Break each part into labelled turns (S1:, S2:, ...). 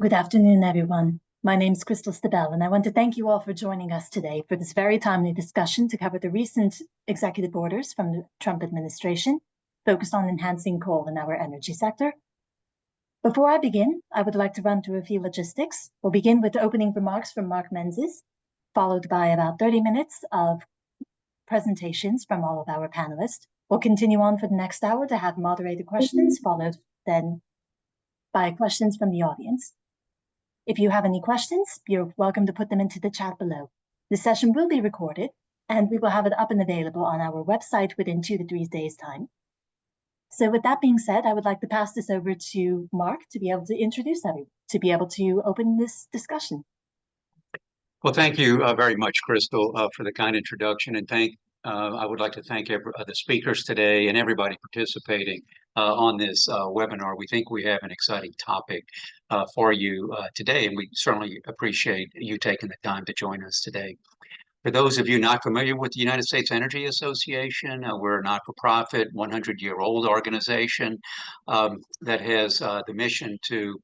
S1: Good afternoon, everyone. My name is Crystal Stabell, and I want to thank you all for joining us today for this very timely discussion to cover the recent executive orders from the Trump administration focused on enhancing coal in our energy sector. Before I begin, I would like to run through a few logistics. We'll begin with the opening remarks from Mark Menzies, followed by about 30 minutes of presentations from all of our panelists. We'll continue on for the next hour to have moderated questions, followed then by questions from the audience. If you have any questions, you're welcome to put them into the chat below. The session will be recorded, and we will have it up and available on our website within 2 to 3 days' time. So with that being said, I would like to pass this over to Mark to be able to introduce everyone, to be able to open this discussion.
S2: Well, thank you very much, Crystal, for the kind introduction, and I would like to thank the speakers today and everybody participating on this webinar. We think we have an exciting topic for you today, and we certainly appreciate you taking the time to join us today. For those of you not familiar with the United States Energy Association, we're a not-for-profit, 100-year-old organization that has the mission to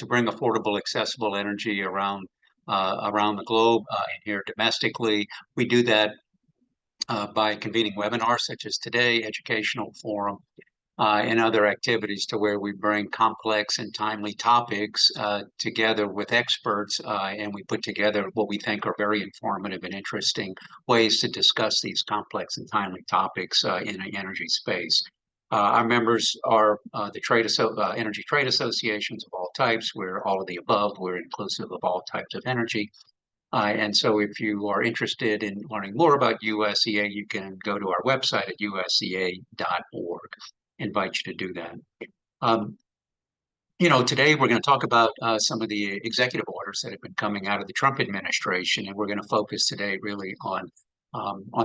S2: bring affordable, accessible energy around the globe and here domestically. We do that by convening webinars such as today, educational forum, and other activities to where we bring complex and timely topics together with experts, and we put together what we think are very informative and interesting ways to discuss these complex and timely topics in the energy space. Our members are the energy trade associations of all types. We're all of the above. We're inclusive of all types of energy. And so if you are interested in learning more about USEA, you can go to our website at usea.org. Invite you to do that. Today we're going to talk about some of the executive orders that have been coming out of the Trump administration, and we're going to focus today really on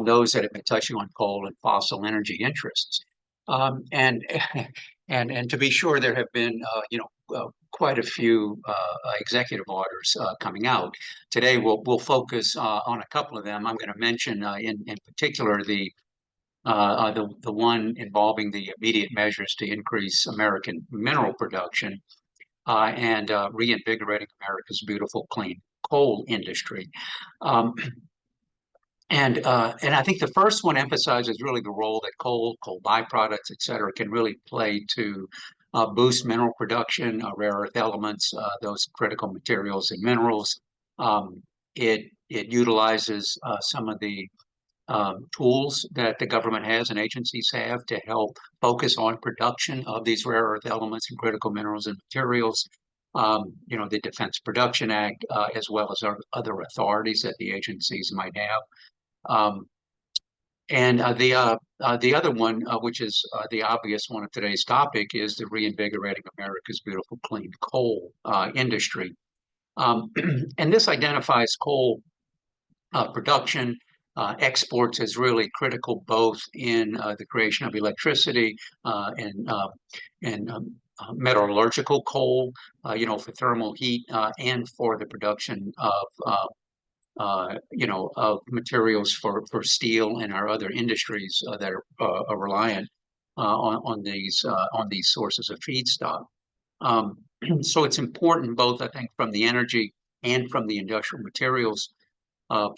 S2: those that have been touching on coal and fossil energy interests. And to be sure, there have been quite a few executive orders coming out. Today we'll focus on a couple of them. I'm going to mention in particular the one involving the immediate measures to increase American mineral production and reinvigorating America's beautiful clean coal industry. And I think the first one emphasizes really the role that coal byproducts, et cetera, can really play to boost mineral production, rare earth elements, those critical materials and minerals. It utilizes some of the tools that the government has and agencies have to help focus on production of these rare earth elements and critical minerals and materials. The Defense Production Act, as well as other authorities that the agencies might have. The other one, which is the obvious one of today's topic, is the Reinvigorating America's Beautiful Clean Coal industry. And this identifies coal production, exports as really critical both in the creation of electricity and metallurgical coal, for thermal heat, and for the production of materials for steel and our other industries that are reliant on these sources of feedstock. So it's important both, I think, from the energy and from the industrial materials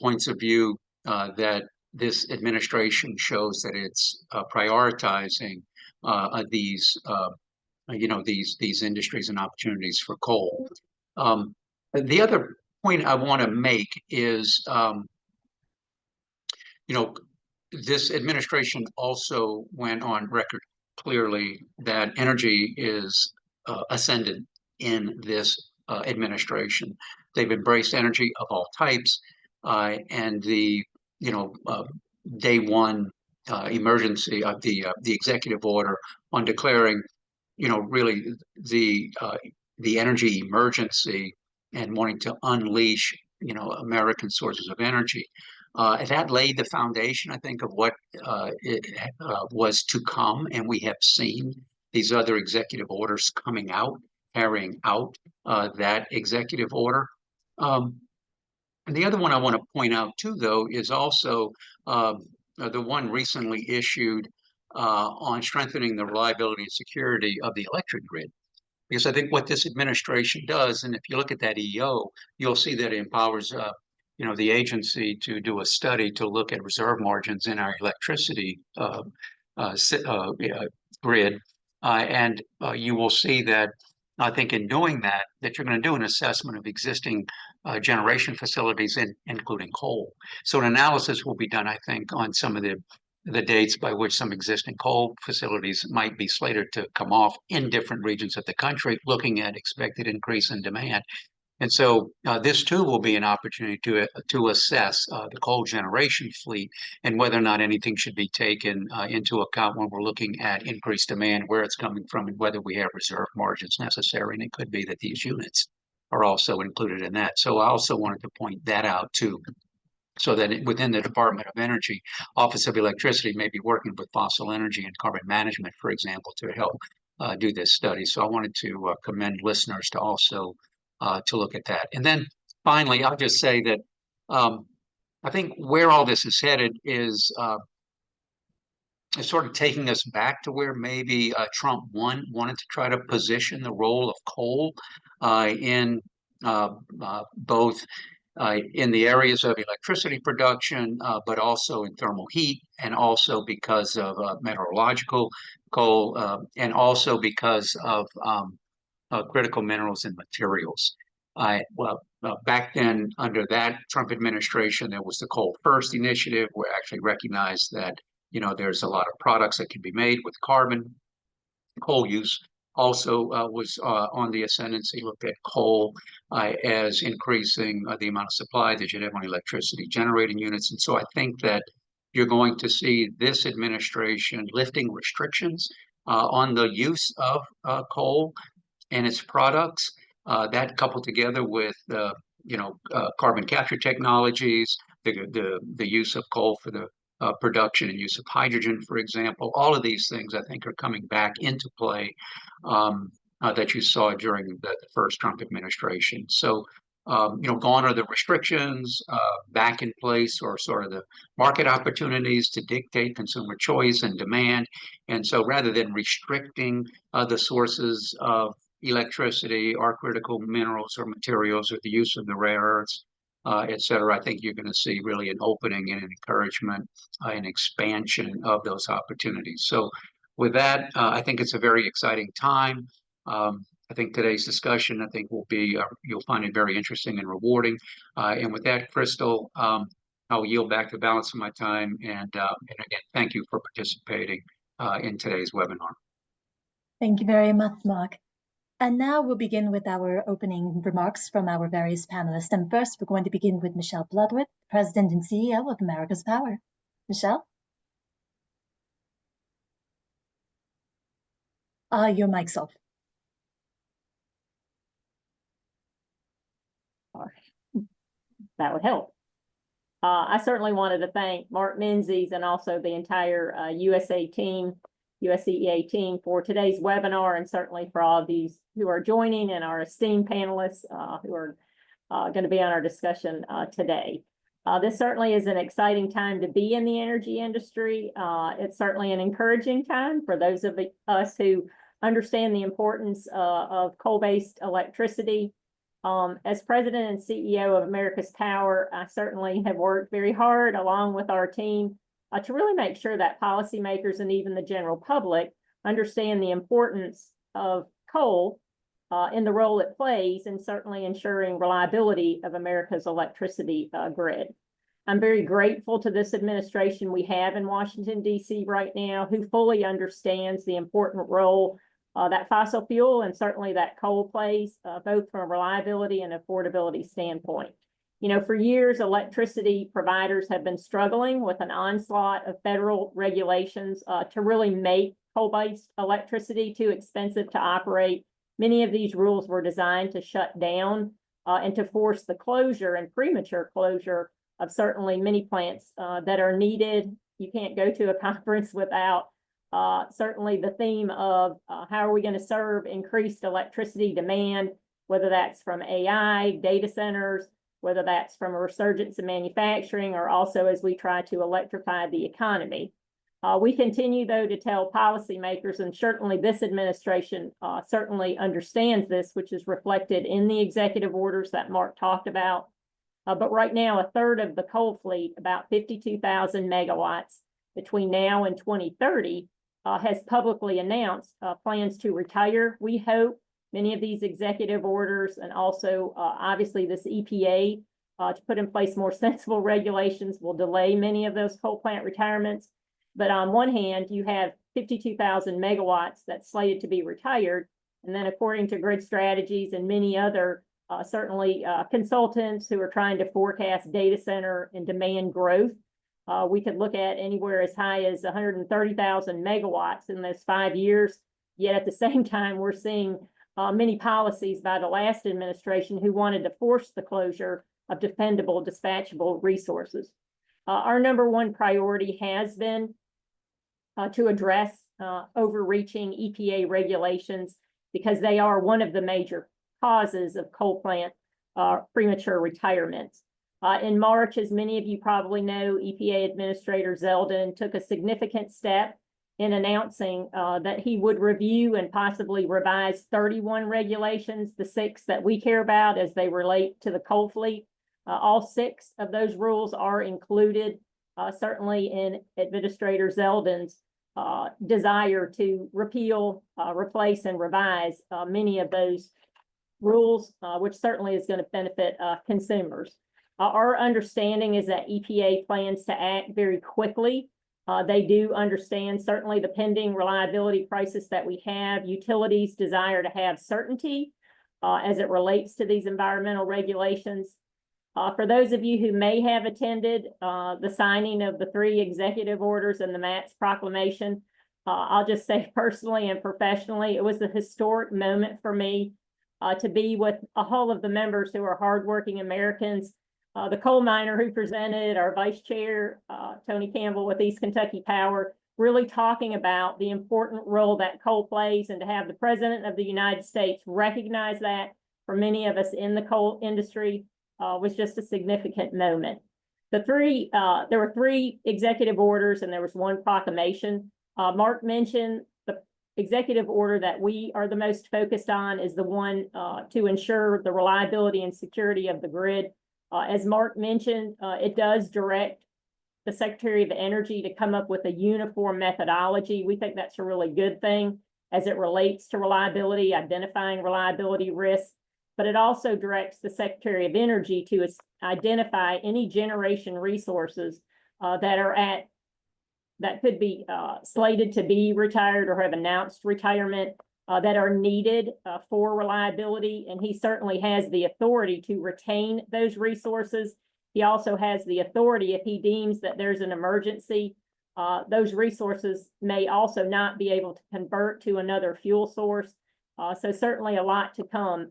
S2: points of view that this administration shows that it's prioritizing these industries and opportunities for coal. The other point I want to make is, this administration also went on record clearly that energy is ascendant in this administration. They've embraced energy of all types, and the day one emergency of the executive order on declaring, really the energy emergency and wanting to unleash, American sources of energy. That laid the foundation, I think, of what was to come, and we have seen these other executive orders coming out, carrying out that executive order. And the other one I want to point out too, though, is also the one recently issued on strengthening the reliability and security of the electric grid. because I think what this administration does, and if you look at that EO, you'll see that it empowers the agency to do a study to look at reserve margins in our electricity grid, and you will see that I think in doing that, you're going to do an assessment of existing generation facilities, including coal. So an analysis will be done, I think, on some of the dates by which some existing coal facilities might be slated to come off in different regions of the country, looking at expected increase in demand. And so this too will be an opportunity to assess the coal generation fleet and whether or not anything should be taken into account when we're looking at increased demand, where it's coming from, and whether we have reserve margins necessary. And it could be that these units are also included in that. So I also wanted to point that out too, so that within the Department of Energy, Office of Electricity may be working with fossil energy and carbon management, for example, to help do this study. So I wanted to commend listeners to also to look at that. And then finally, I'll just say that I think where all this is headed is sort of taking us back to where maybe Trump wanted to try to position the role of coal in both in the areas of electricity production, but also in thermal heat, and also because of meteorological coal, and also because of critical minerals and materials. Back then, under that Trump administration, there was the Coal First initiative, where actually recognized that there's a lot of products that can be made with carbon. Coal use also was on the ascendancy. Looked at coal as increasing the amount of supply that you'd have on electricity generating units. And so I think that you're going to see this administration lifting restrictions on the use of coal and its products. That coupled together with carbon capture technologies, the use of coal for the production and use of hydrogen, for example. All of these things, I think, are coming back into play that you saw during the first Trump administration. So, gone are the restrictions, back in place or sort of the market opportunities to dictate consumer choice and demand. And so rather than restricting the sources of electricity or critical minerals or materials or the use of the rare earths, et cetera, I think you're going to see really an opening and an encouragement and expansion of those opportunities. So with that, I think it's a very exciting time. I think today's discussion, I think, will be, you'll find it very interesting and rewarding. And with that, Crystal, I'll yield back the balance of my time. And again, thank you for participating in today's webinar.
S1: Thank you very much, Mark. And now we'll begin with our opening remarks from our various panelists. And first, we're going to begin with Michelle Bloodworth, President and CEO of America's Power. Michelle? Your mic's off.
S3: That would help. I certainly wanted to thank Mark Menzies and also the entire USEA team for today's webinar, and certainly for all of these who are joining and our esteemed panelists who are going to be on our discussion today. This certainly is an exciting time to be in the energy industry. It's certainly an encouraging time for those of us who understand the importance of coal-based electricity. As President and CEO of America's Power, I certainly have worked very hard along with our team to really make sure that policymakers and even the general public understand the importance of coal in the role it plays, and certainly ensuring reliability of America's electricity grid. I'm very grateful to this administration we have in Washington, D.C. right now, who fully understands the important role that fossil fuel and certainly that coal plays, both from a reliability and affordability standpoint. For years, electricity providers have been struggling with an onslaught of federal regulations to really make coal-based electricity too expensive to operate. Many of these rules were designed to shut down and to force the closure and premature closure of certainly many plants that are needed. You can't go to a conference without certainly the theme of how are we going to serve increased electricity demand, whether that's from AI, data centers, whether that's from a resurgence in manufacturing, or also as we try to electrify the economy. We continue, though, to tell policymakers, and certainly this administration certainly understands this, which is reflected in the executive orders that Mark talked about. But right now, a third of the coal fleet, about 52,000 megawatts between now and 2030, has publicly announced plans to retire. We hope many of these executive orders and also obviously this EPA to put in place more sensible regulations will delay many of those coal plant retirements. But on one hand, you have 52,000 megawatts that's slated to be retired. And then according to Grid Strategies and many other certainly consultants who are trying to forecast data center and demand growth, we could look at anywhere as high as 130,000 megawatts in those 5 years. Yet at the same time, we're seeing many policies by the last administration who wanted to force the closure of dependable, dispatchable resources. Our number one priority has been to address overreaching EPA regulations because they are one of the major causes of coal plant premature retirements. In March, as many of you probably know, EPA Administrator Zeldin took a significant step in announcing that he would review and possibly revise 31 regulations, the 6 that we care about as they relate to the coal fleet. All 6 of those rules are included certainly in Administrator Zeldin's desire to repeal, replace, and revise many of those rules, which certainly is going to benefit consumers. Our understanding is that EPA plans to act very quickly. They do understand certainly the pending reliability crisis that we have. Utilities desire to have certainty as it relates to these environmental regulations. For those of you who may have attended the signing of the 3 executive orders and the MATS proclamation, I'll just say personally and professionally, it was a historic moment for me to be with all of the members who are hardworking Americans. The coal miner who presented, our vice chair, Tony Campbell with East Kentucky Power, really talking about the important role that coal plays, and to have the President of the United States recognize that for many of us in the coal industry was just a significant moment. There were 3 executive orders and there was 1 proclamation. Mark mentioned the executive order that we are the most focused on is the one to ensure the reliability and security of the grid. As Mark mentioned, it does direct the Secretary of Energy to come up with a uniform methodology. We think that's a really good thing as it relates to reliability, identifying reliability risks. But it also directs the Secretary of Energy to identify any generation resources that could be slated to be retired or have announced retirement that are needed for reliability. And he certainly has the authority to retain those resources. He also has the authority, if he deems that there's an emergency, those resources may also not be able to convert to another fuel source. So certainly a lot to come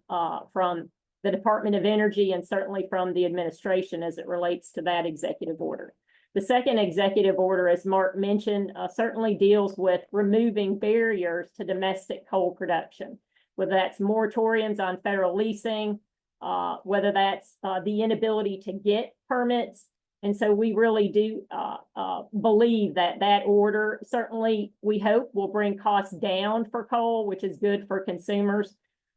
S3: from the Department of Energy and certainly from the administration as it relates to that executive order. The second executive order, as Mark mentioned, certainly deals with removing barriers to domestic coal production, whether that's moratoriums on federal leasing, whether that's the inability to get permits. And so we really do believe that that order, certainly we hope, will bring costs down for coal, which is good for consumers.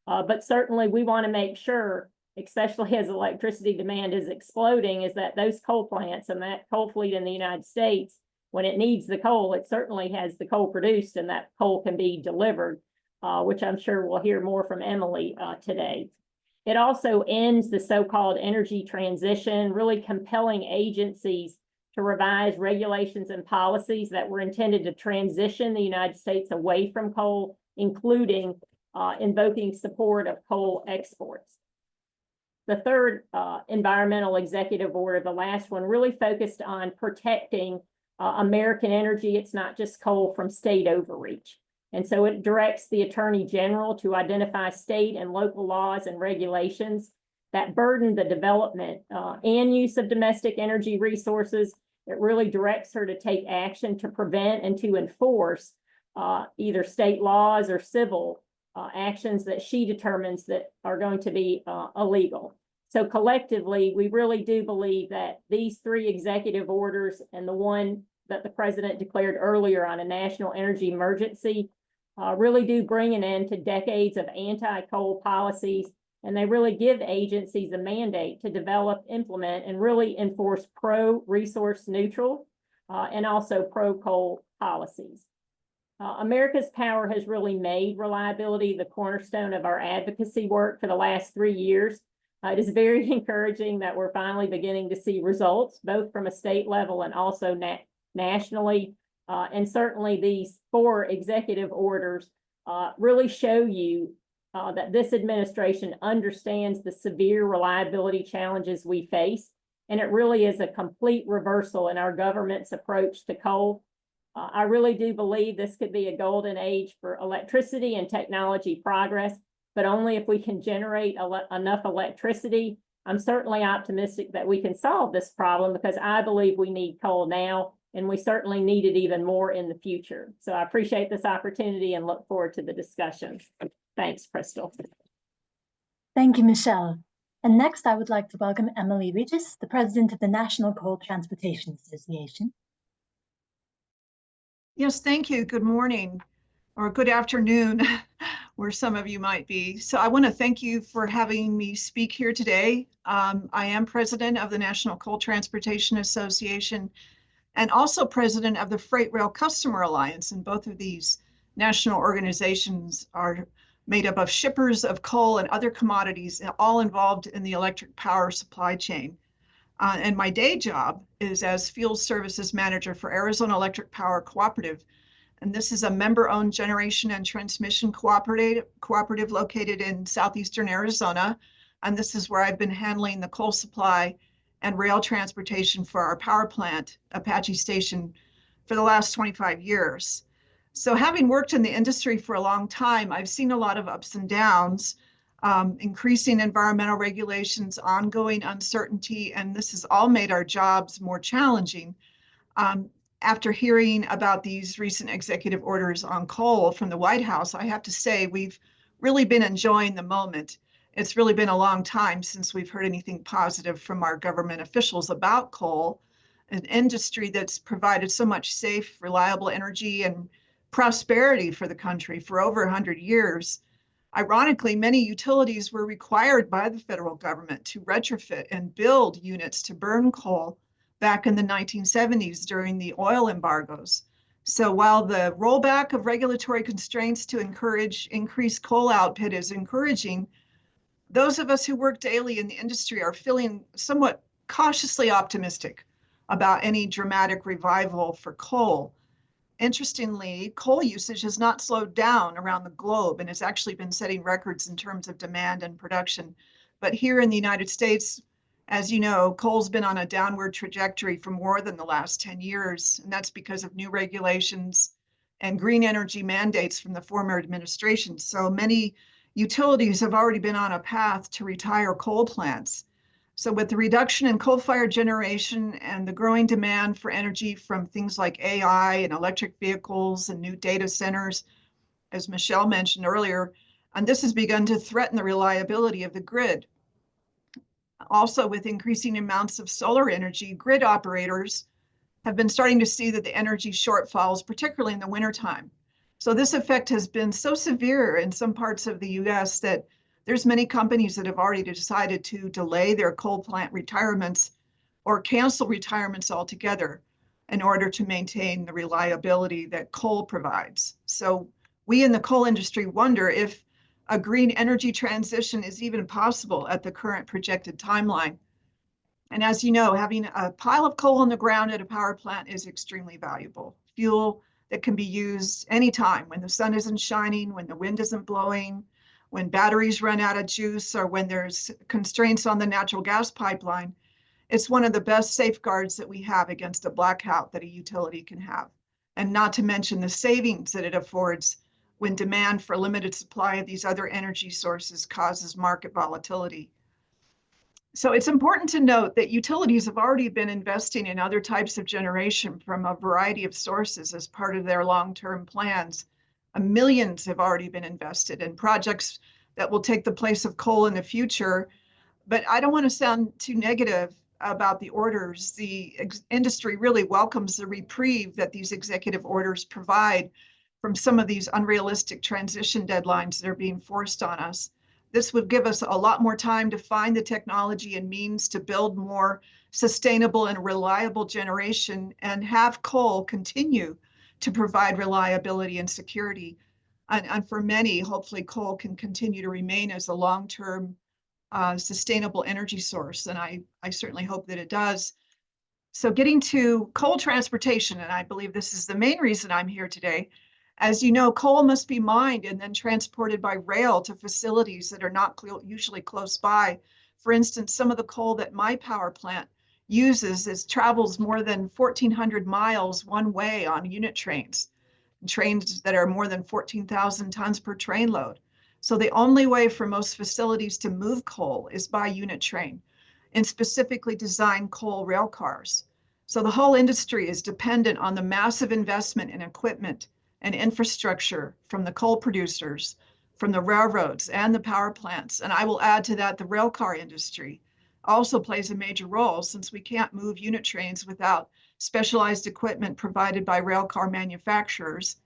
S3: But certainly we want to make sure, especially as electricity demand is exploding, is that those coal plants and that coal fleet in the United States, when it needs the coal, it certainly has the coal produced and that coal can be delivered, which I'm sure we'll hear more from Emily today. It also ends the so-called energy transition, really compelling agencies to revise regulations and policies that were intended to transition the United States away from coal, including invoking support of coal exports. The third environmental executive order, the last one, really focused on protecting American energy. It's not just coal from state overreach. And so it directs the Attorney General to identify state and local laws and regulations that burden the development and use of domestic energy resources. It really directs her to take action to prevent and to enforce either state laws or civil actions that she determines that are going to be illegal. So collectively, we really do believe that these 3 executive orders and the one that the president declared earlier on a national energy emergency really do bring an end to decades of anti-coal policies, and they really give agencies a mandate to develop, implement, and really enforce pro-resource neutral and also pro-coal policies. America's Power has really made reliability the cornerstone of our advocacy work for the last 3 years. It is very encouraging that we're finally beginning to see results, both from a state level and also nationally. And certainly these 4 executive orders really show you that this administration understands the severe reliability challenges we face. And it really is a complete reversal in our government's approach to coal. I really do believe this could be a golden age for electricity and technology progress, but only if we can generate enough electricity. I'm certainly optimistic that we can solve this problem because I believe we need coal now, and we certainly need it even more in the future. So I appreciate this opportunity and look forward to the discussion. Thanks, Crystal.
S1: Thank you, Michelle. And next, I would like to welcome Emily Regis, the president of the National Coal Transportation Association.
S4: Yes, thank you. Good morning or good afternoon, where some of you might be. So I want to thank you for having me speak here today. I am president of the National Coal Transportation Association and also president of the Freight Rail Customer Alliance. And both of these national organizations are made up of shippers of coal and other commodities, all involved in the electric power supply chain. And my day job is as field services manager for Arizona Electric Power Cooperative. And this is a member-owned generation and transmission cooperative located in southeastern Arizona. And this is where I've been handling the coal supply and rail transportation for our power plant, Apache Station, for the last 25 years. So having worked in the industry for a long time, I've seen a lot of ups and downs. Increasing environmental regulations, ongoing uncertainty, and this has all made our jobs more challenging. After hearing about these recent executive orders on coal from the White House, I have to say we've really been enjoying the moment. It's really been a long time since we've heard anything positive from our government officials about coal, an industry that's provided so much safe, reliable energy and prosperity for the country for over 100 years. Ironically, many utilities were required by the federal government to retrofit and build units to burn coal back in the 1970s during the oil embargoes. So while the rollback of regulatory constraints to encourage increased coal output is encouraging, those of us who work daily in the industry are feeling somewhat cautiously optimistic about any dramatic revival for coal. Interestingly, coal usage has not slowed down around the globe and has actually been setting records in terms of demand and production. But here in the United States, as you know, coal's been on a downward trajectory for more than the last 10 years, and that's because of new regulations and green energy mandates from the former administration. So many utilities have already been on a path to retire coal plants. So with the reduction in coal-fired generation and the growing demand for energy from things like AI and electric vehicles and new data centers, as Michelle mentioned earlier, and this has begun to threaten the reliability of the grid. Also, with increasing amounts of solar energy, grid operators have been starting to see that the energy shortfalls, particularly in the wintertime. So this effect has been so severe in some parts of the US that there's many companies that have already decided to delay their coal plant retirements or cancel retirements altogether in order to maintain the reliability that coal provides. So we in the coal industry wonder if a green energy transition is even possible at the current projected timeline. And as you know, having a pile of coal on the ground at a power plant is extremely valuable. Fuel that can be used anytime when the sun isn't shining, when the wind isn't blowing, when batteries run out of juice, or when there's constraints on the natural gas pipeline. It's one of the best safeguards that we have against a blackout that a utility can have. And not to mention the savings that it affords when demand for limited supply of these other energy sources causes market volatility. So it's important to note that utilities have already been investing in other types of generation from a variety of sources as part of their long-term plans. Millions have already been invested in projects that will take the place of coal in the future. But I don't want to sound too negative. about the orders, the industry really welcomes the reprieve that these executive orders provide from some of these unrealistic transition deadlines that are being forced on us. This would give us a lot more time to find the technology and means to build more sustainable and reliable generation and have coal continue to provide reliability and security. And for many, hopefully coal can continue to remain as a long-term sustainable energy source. And I certainly hope that it does. So getting to coal transportation, and I believe this is the main reason I'm here today. As you know, coal must be mined and then transported by rail to facilities that are not usually close by. For instance, some of the coal that my power plant uses travels more than 1,400 miles one way on unit trains that are more than 14,000 tons per train load. So the only way for most facilities to move coal is by unit train and specifically designed coal rail cars. So the whole industry is dependent on the massive investment in equipment and infrastructure from the coal producers, from the railroads and the power plants. And I will add to that, the rail car industry also plays a major role since we can't move unit trains without specialized equipment provided by rail car manufacturers.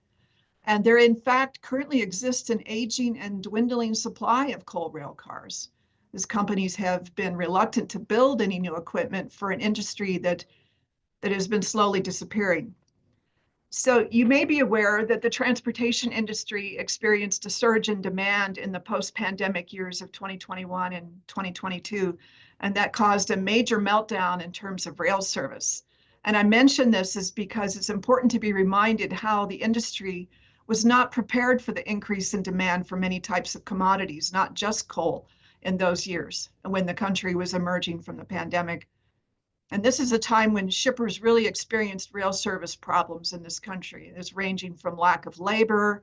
S4: And there, in fact, currently exists an aging and dwindling supply of coal rail cars, as companies have been reluctant to build any new equipment for an industry that has been slowly disappearing. So you may be aware that the transportation industry experienced a surge in demand in the post-pandemic years of 2021 and 2022, and that caused a major meltdown in terms of rail service. And I mention this is because it's important to be reminded how the industry was not prepared for the increase in demand for many types of commodities, not just coal, in those years when the country was emerging from the pandemic. And this is a time when shippers really experienced rail service problems in this country. It's ranging from lack of labor,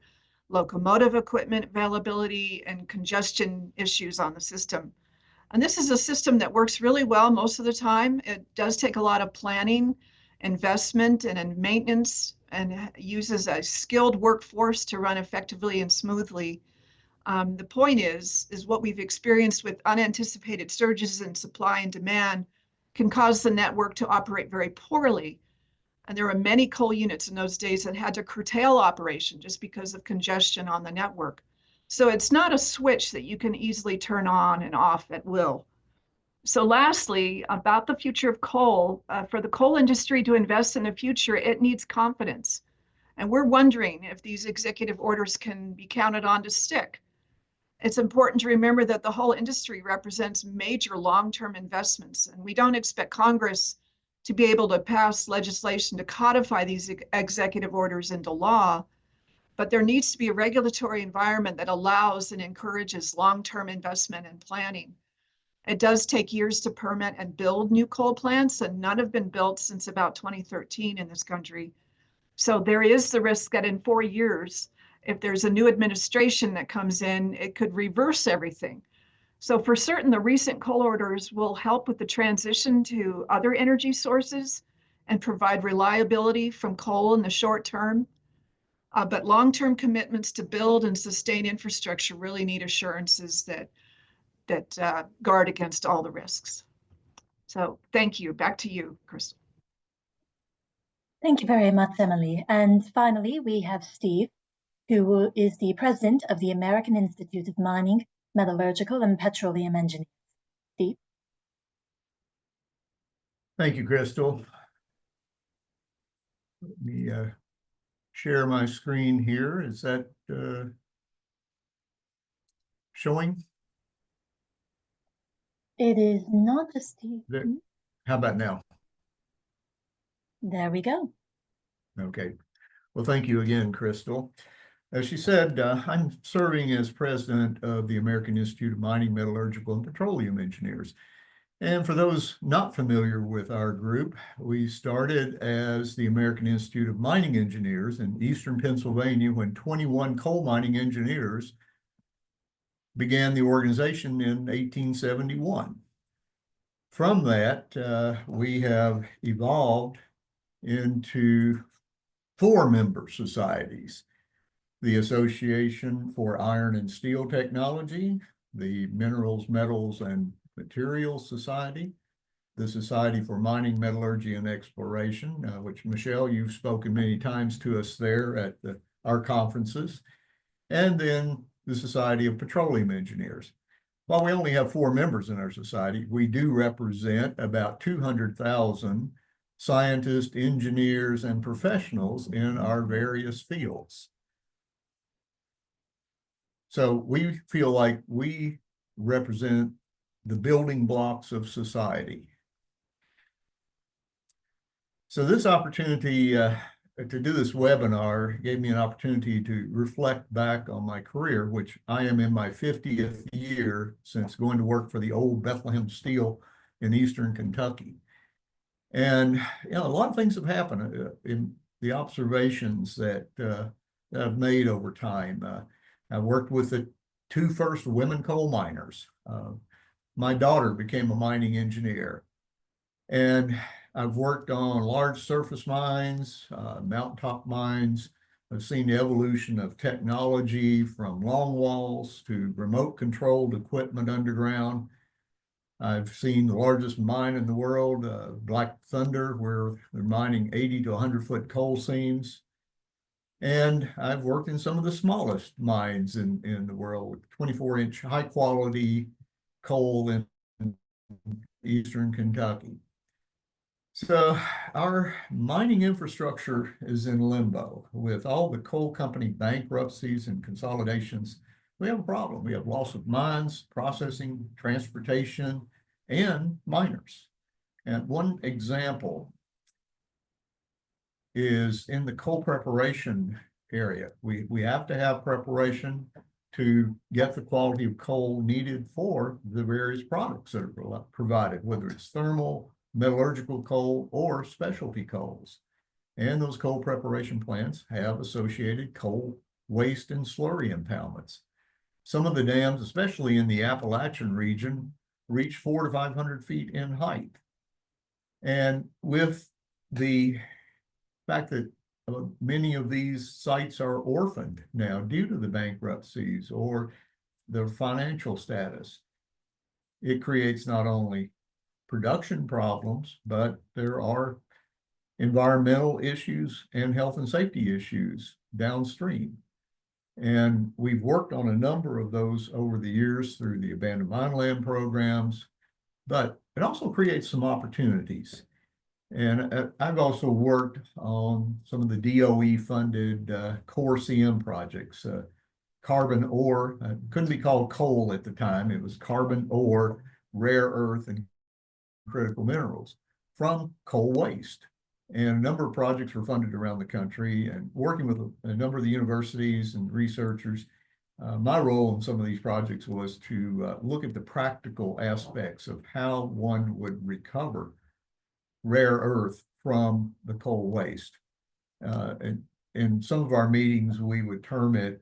S4: locomotive equipment availability, and congestion issues on the system. And this is a system that works really well most of the time. It does take a lot of planning, investment, and maintenance, and uses a skilled workforce to run effectively and smoothly. The point is what we've experienced with unanticipated surges in supply and demand can cause the network to operate very poorly. And there were many coal units in those days that had to curtail operation just because of congestion on the network. So it's not a switch that you can easily turn on and off at will. So lastly, about the future of coal, for the coal industry to invest in the future, it needs confidence. And we're wondering if these executive orders can be counted on to stick. It's important to remember that the whole industry represents major long-term investments, and we don't expect Congress to be able to pass legislation to codify these executive orders into law, but there needs to be a regulatory environment that allows and encourages long-term investment and planning. It does take years to permit and build new coal plants, and none have been built since about 2013 in this country. So there is the risk that in 4 years, if there's a new administration that comes in, it could reverse everything. So for certain, the recent coal orders will help with the transition to other energy sources and provide reliability from coal in the short term. But long-term commitments to build and sustain infrastructure really need assurances that guard against all the risks. So thank you. Back to you, Crystal.
S1: Thank you very much, Emily. And finally, we have Steve, who is the president of the American Institute of Mining, Metallurgical, and Petroleum Engineers. Steve?
S5: Thank you, Crystal. Let me share my screen here. Is that showing?
S1: It is not a Steve.
S5: How about now?
S1: There we go.
S5: Okay. Well, thank you again, Crystal. As she said, I'm serving as president of the American Institute of Mining, Metallurgical, and Petroleum Engineers. And for those not familiar with our group, we started as the American Institute of Mining Engineers in Eastern Pennsylvania when 21 coal mining engineers began the organization in 1871. From that, we have evolved into 4 member societies: the Association for Iron and Steel Technology, the Minerals, Metals, and Materials Society, the Society for Mining, Metallurgy, and Exploration, which, Michelle, you've spoken many times to us there at our conferences, and then the Society of Petroleum Engineers. While we only have 4 members in our society, we do represent about 200,000 scientists, engineers, and professionals in our various fields. So we feel like we represent the building blocks of society. So this opportunity to do this webinar gave me an opportunity to reflect back on my career, which I am in my 50th year since going to work for the old Bethlehem Steel in Eastern Kentucky. And a lot of things have happened in the observations that I've made over time. I worked with the 2 first women coal miners. My daughter became a mining engineer. And I've worked on large surface mines, mountaintop mines. I've seen the evolution of technology from longwalls to remote controlled equipment underground. I've seen the largest mine in the world, Black Thunder, where they're mining 80 to 100-foot coal seams. And I've worked in some of the smallest mines in the world, 24-inch high quality coal in Eastern Kentucky. So our mining infrastructure is in limbo. With all the coal company bankruptcies and consolidations, we have a problem. We have loss of mines, processing, transportation, and miners. And one example is in the coal preparation area. We have to have preparation to get the quality of coal needed for the various products that are provided, whether it's thermal, metallurgical coal, or specialty coals. And those coal preparation plants have associated coal waste and slurry impoundments. Some of the dams, especially in the Appalachian region, reach 400 to 500 feet in height. And with the fact that many of these sites are orphaned now due to the bankruptcies or their financial status, it creates not only production problems, but there are environmental issues and health and safety issues downstream. And we've worked on a number of those over the years through the abandoned mine land programs, but it also creates some opportunities. And I've also worked on some of the DOE funded core CM projects, carbon ore, couldn't be called coal at the time. It was carbon ore, rare earth, and critical minerals from coal waste. And a number of projects were funded around the country, and working with a number of the universities and researchers. My role in some of these projects was to look at the practical aspects of how one would recover rare earth from the coal waste. And in some of our meetings, we would term it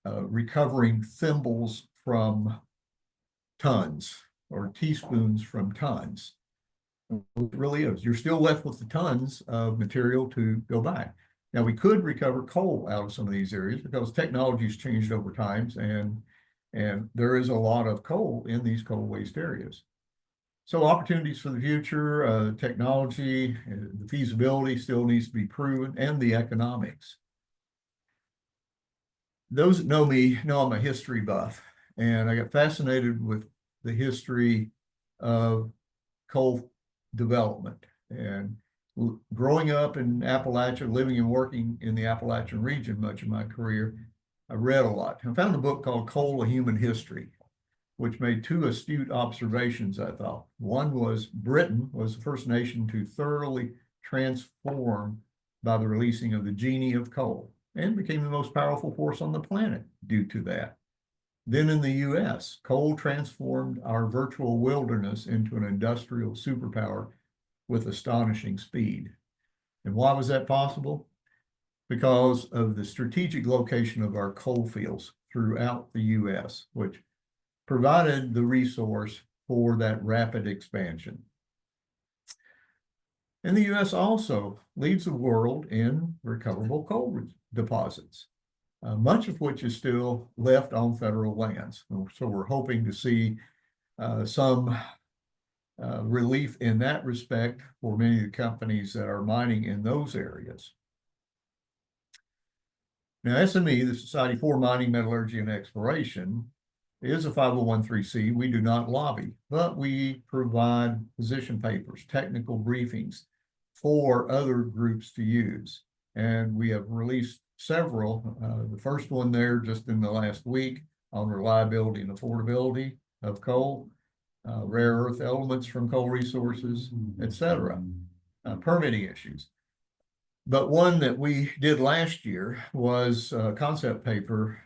S5: recovering thimbles from tons or teaspoons from tons. It really is. You're still left with the tons of material to go back. Now, we could recover coal out of some of these areas because technology has changed over time, and there is a lot of coal in these coal waste areas. So opportunities for the future, technology, the feasibility still needs to be proven, and the economics. Those that know me know I'm a history buff, and I got fascinated with the history of coal development. And growing up in Appalachia, living and working in the Appalachian region much of my career, I read a lot. I found a book called Coal: A Human History, which made 2 astute observations, I thought. One was Britain was the first nation to thoroughly transform by the releasing of the genie of coal, and became the most powerful force on the planet due to that. Then in the US, coal transformed our virtual wilderness into an industrial superpower with astonishing speed. And why was that possible? Because of the strategic location of our coal fields throughout the US, which provided the resource for that rapid expansion. And the US also leads the world in recoverable coal deposits, much of which is still left on federal lands. So we're hoping to see some relief in that respect for many of the companies that are mining in those areas. Now, SME, the Society for Mining, Metallurgy, and Exploration, is a 501(c). We do not lobby, but we provide position papers, technical briefings for other groups to use. And we have released several. The first one there just in the last week on reliability and affordability of coal, rare earth elements from coal resources, etc. Permitting issues. But one that we did last year was a concept paper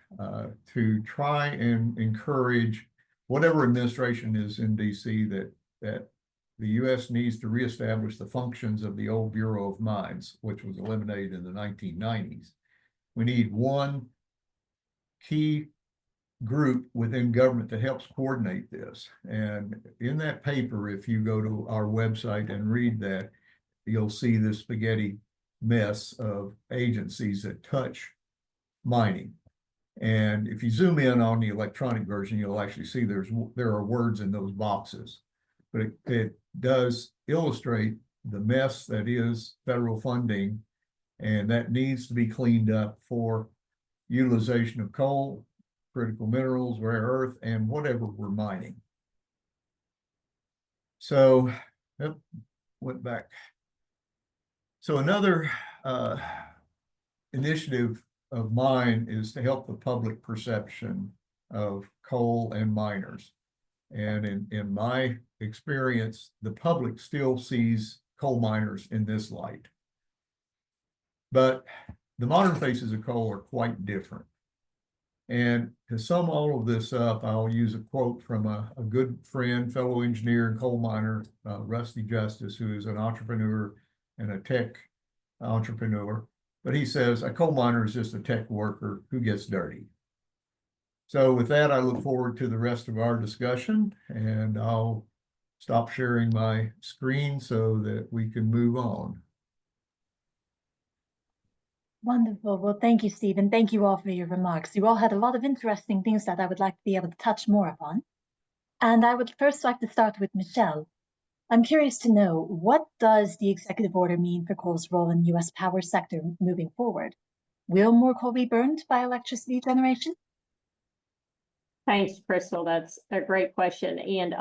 S5: to try and encourage whatever administration is in DC that the U.S. needs to reestablish the functions of the old Bureau of Mines, which was eliminated in the 1990s. We need one key group within government that helps coordinate this. And in that paper, if you go to our website and read that, you'll see this spaghetti mess of agencies that touch mining. And if you zoom in on the electronic version, you'll actually see there are words in those boxes. But it does illustrate the mess that is federal funding, and that needs to be cleaned up for utilization of coal, critical minerals, rare earth, and whatever we're mining. So, went back. So another initiative of mine is to help the public perception of coal and miners. And in my experience, the public still sees coal miners in this light. But the modern faces of coal are quite different. And to sum all of this up, I'll use a quote from a good friend, fellow engineer and coal miner, Rusty Justice, who is an entrepreneur and a tech entrepreneur. But he says, a coal miner is just a tech worker who gets dirty. So with that, I look forward to the rest of our discussion, and I'll stop sharing my screen so that we can move on.
S1: Wonderful. Well, thank you, Stephen. Thank you all for your remarks. You all had a lot of interesting things that I would like to be able to touch more upon. And I would first like to start with Michelle. I'm curious to know, what does the executive order mean for coal's role in the U.S. power sector moving forward? Will more coal be burned by electricity generation?
S3: Thanks, Crystal. That's a great question. And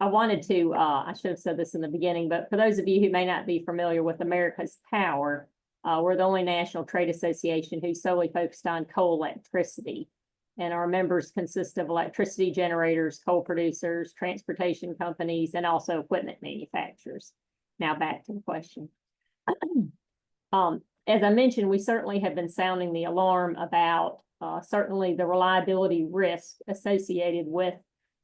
S3: I wanted to, I should have said this in the beginning, but for those of you who may not be familiar with America's Power, we're the only national trade association who's solely focused on coal electricity. And our members consist of electricity generators, coal producers, transportation companies, and also equipment manufacturers. Now back to the question. As I mentioned, we certainly have been sounding the alarm about certainly the reliability risk associated with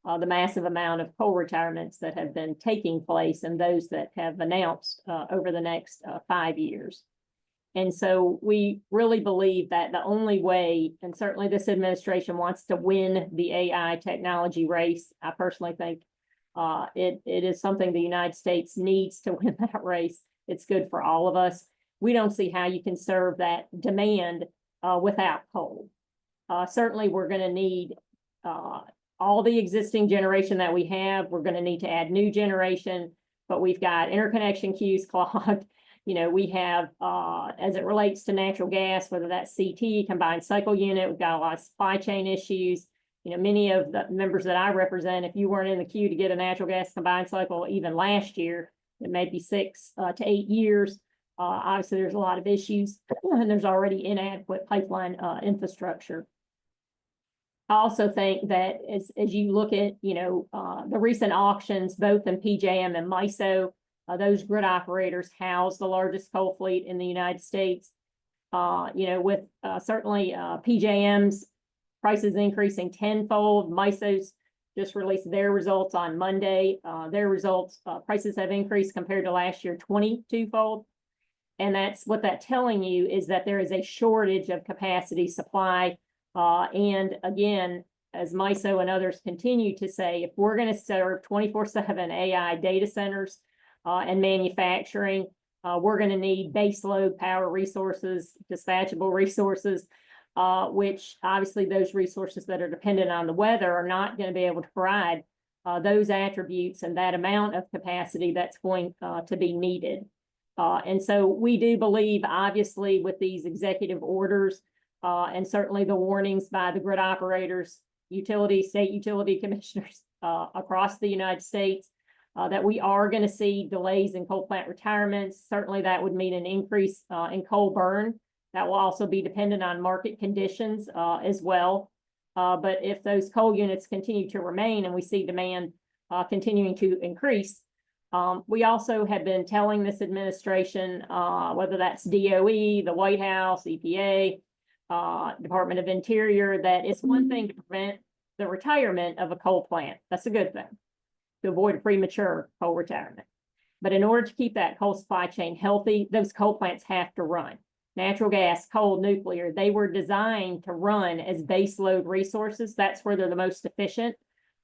S3: the massive amount of coal retirements that have been taking place and those that have announced over the next 5 years. And so we really believe that the only way, and certainly this administration wants to win the AI technology race. I personally think it is something the United States needs to win that race. It's good for all of us. We don't see how you can serve that demand without coal. Certainly, we're going to need all the existing generation that we have. We're going to need to add new generation, but we've got interconnection queues clogged. You know, we have, as it relates to natural gas, whether that's CT, combined cycle unit, we've got a lot of supply chain issues. You know, many of the members that I represent, if you weren't in the queue to get a natural gas combined cycle, even last year, it may be 6 to 8 years. Obviously, there's a lot of issues, and there's already inadequate pipeline infrastructure. I also think that as you look at, you know, the recent auctions, both in PJM and MISO, those grid operators house the largest coal fleet in the United States. You know, with certainly PJM's prices increasing tenfold. MISO's just released their results on Monday. Their results, prices have increased compared to last year 22-fold. And that's what that's telling you is that there is a shortage of capacity supply. And again, as MISO and others continue to say, if we're going to serve 24/7 AI data centers and manufacturing, we're going to need baseload power resources, dispatchable resources, which obviously those resources that are dependent on the weather are not going to be able to provide those attributes and that amount of capacity that's going to be needed. And so we do believe, obviously, with these executive orders and certainly the warnings by the grid operators, state utility commissioners across the United States, that we are going to see delays in coal plant retirements. Certainly that would mean an increase in coal burn. That will also be dependent on market conditions as well. But if those coal units continue to remain and we see demand continuing to increase, we also have been telling this administration, whether that's DOE, the White House, EPA, Department of Interior, that it's one thing to prevent the retirement of a coal plant. That's a good thing, to avoid a premature coal retirement. But in order to keep that coal supply chain healthy, those coal plants have to run. Natural gas, coal, nuclear, they were designed to run as base load resources. That's where they're the most efficient.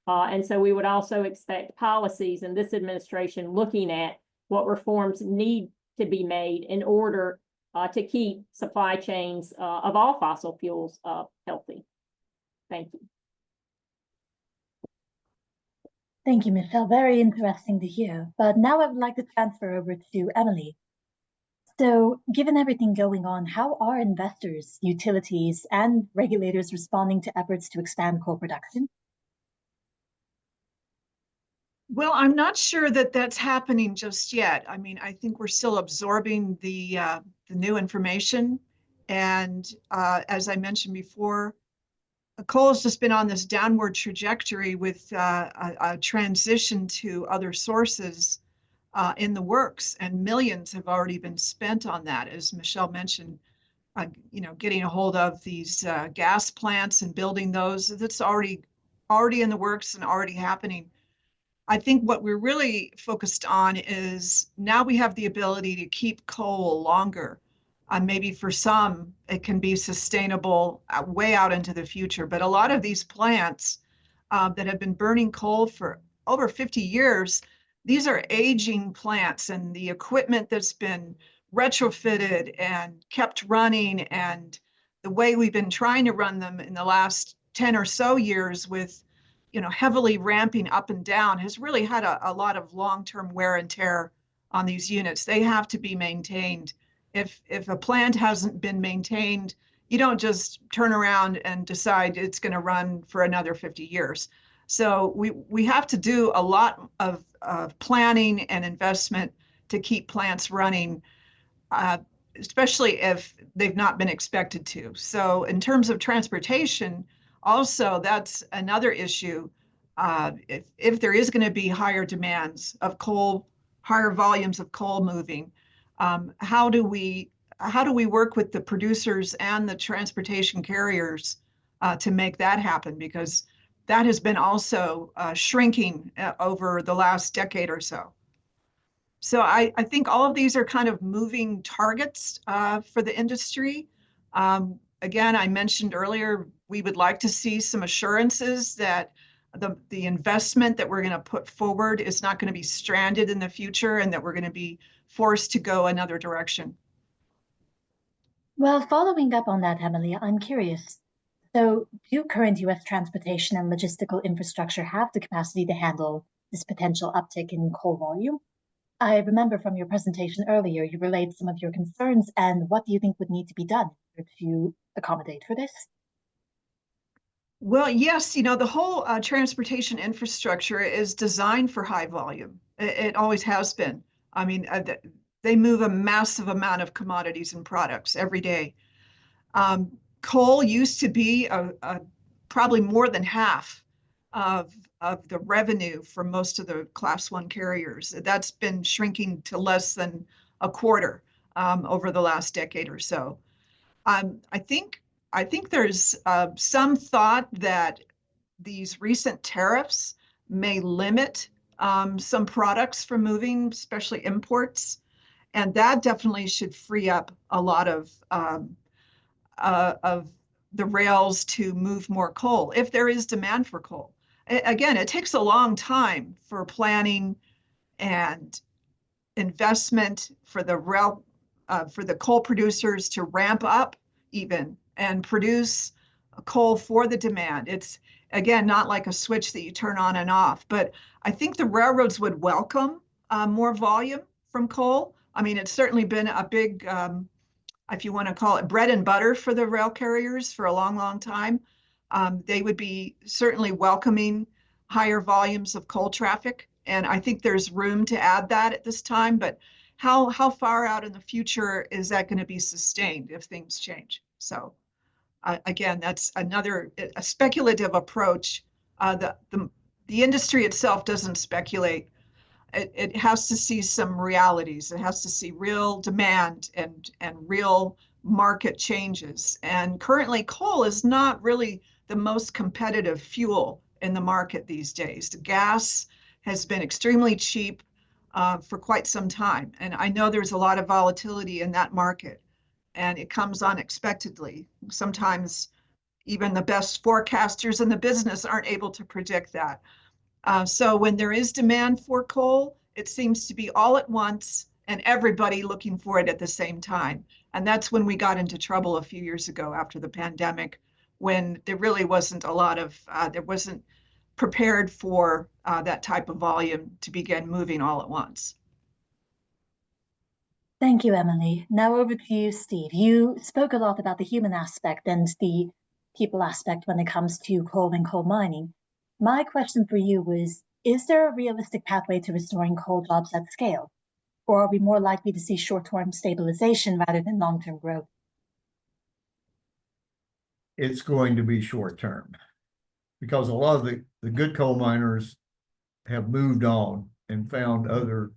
S3: And so we would also expect policies in this administration looking at what reforms need to be made in order to keep supply chains of all fossil fuels healthy. Thank you.
S1: Thank you, Michelle. Very interesting to hear. But now I would like to transfer over to Emily. So, given everything going on, how are investors, utilities, and regulators responding to efforts to expand coal production?
S4: Well, I'm not sure that that's happening just yet. I mean, I think we're still absorbing the new information. And as I mentioned before, coal has just been on this downward trajectory with a transition to other sources in the works, and millions have already been spent on that, as Michelle mentioned. Getting a hold of these gas plants and building those, that's already in the works and already happening. I think what we're really focused on is now we have the ability to keep coal longer. Maybe for some, it can be sustainable way out into the future. But a lot of these plants that have been burning coal for over 50 years, these are aging plants, and the equipment that's been retrofitted and kept running, and the way we've been trying to run them in the last 10 or so years with heavily ramping up and down has really had a lot of long-term wear and tear on these units. They have to be maintained. If a plant hasn't been maintained, you don't just turn around and decide it's going to run for another 50 years. So we have to do a lot of planning and investment to keep plants running, especially if they've not been expected to. So in terms of transportation, also, that's another issue. If there is going to be higher demands of coal, higher volumes of coal moving, how do we work with the producers and the transportation carriers to make that happen? Because that has been also shrinking over the last decade or so. So I think all of these are kind of moving targets for the industry. Again, I mentioned earlier, we would like to see some assurances that the investment that we're going to put forward is not going to be stranded in the future and that we're going to be forced to go another direction.
S1: Well, following up on that, Emily, I'm curious. So, do current U.S. transportation and logistical infrastructure have the capacity to handle this potential uptick in coal volume? I remember from your presentation earlier, you relayed some of your concerns, and what do you think would need to be done to accommodate for this?
S4: Well, yes, the whole transportation infrastructure is designed for high volume. It always has been. I mean, they move a massive amount of commodities and products every day. Coal used to be probably more than half of the revenue for most of the Class 1 carriers. That's been shrinking to less than a quarter over the last decade or so. I think there's some thought that these recent tariffs may limit some products from moving, especially imports, and that definitely should free up a lot of the rails to move more coal if there is demand for coal. Again, it takes a long time for planning and investment for the rail, for the coal producers to ramp up even and produce coal for the demand. again, not like a switch that you turn on and off, but I think the railroads would welcome more volume from coal. I mean, it's certainly been a big, if you want to call it bread and butter for the rail carriers for a long, long time. They would be certainly welcoming higher volumes of coal traffic. And I think there's room to add that at this time, but how far out in the future is that going to be sustained if things change? So again, that's another a speculative approach. The industry itself doesn't speculate. It has to see some realities. It has to see real demand and real market changes. And currently, coal is not really the most competitive fuel in the market these days. The gas has been extremely cheap for quite some time. And I know there's a lot of volatility in that market, and it comes unexpectedly. Sometimes even the best forecasters in the business aren't able to predict that. So when there is demand for coal, it seems to be all at once and everybody looking for it at the same time. And that's when we got into trouble a few years ago after the pandemic, when there really wasn't a lot of, there wasn't prepared for that type of volume to begin moving all at once.
S1: Thank you, Emily. Now over to you, Steve. You spoke a lot about the human aspect and the people aspect when it comes to coal and coal mining. My question for you was, is there a realistic pathway to restoring coal jobs at scale? Or are we more likely to see short-term stabilization rather than long-term growth?
S5: It's going to be short-term because a lot of the good coal miners have moved on and found other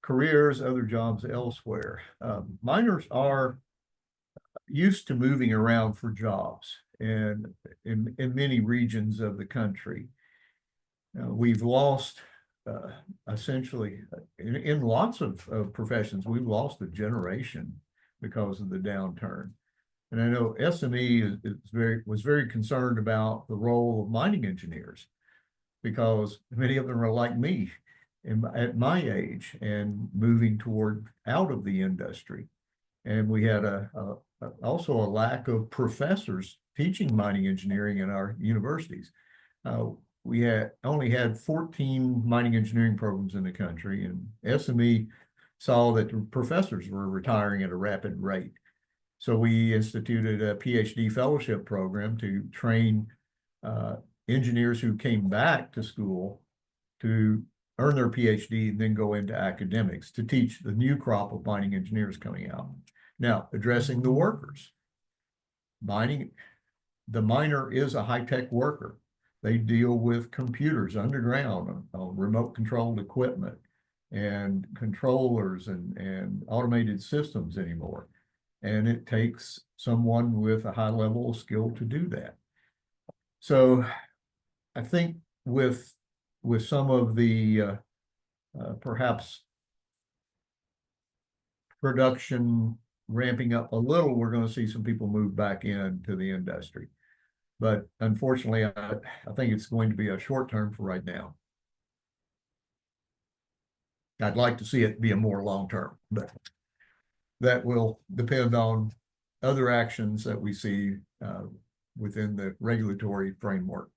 S5: careers, other jobs elsewhere. Miners are used to moving around for jobs and in many regions of the country. We've lost essentially in lots of professions, we've lost a generation because of the downturn. And I know SME was very concerned about the role of mining engineers because many of them are like me at my age and moving out of the industry. And we had also a lack of professors teaching mining engineering in our universities. We only had 14 mining engineering programs in the country, and SME saw that the professors were retiring at a rapid rate. So we instituted a PhD fellowship program to train engineers who came back to school to earn their PhD and then go into academics to teach the new crop of mining engineers coming out. Now, addressing the workers. The miner is a high-tech worker. They deal with computers underground, remote controlled equipment and controllers and automated systems anymore. And it takes someone with a high level of skill to do that. So I think with some of the perhaps production ramping up a little, we're going to see some people move back into the industry. But unfortunately, I think it's going to be a short term for right now. I'd like to see it be a more long term, but that will depend on other actions that we see within the regulatory framework.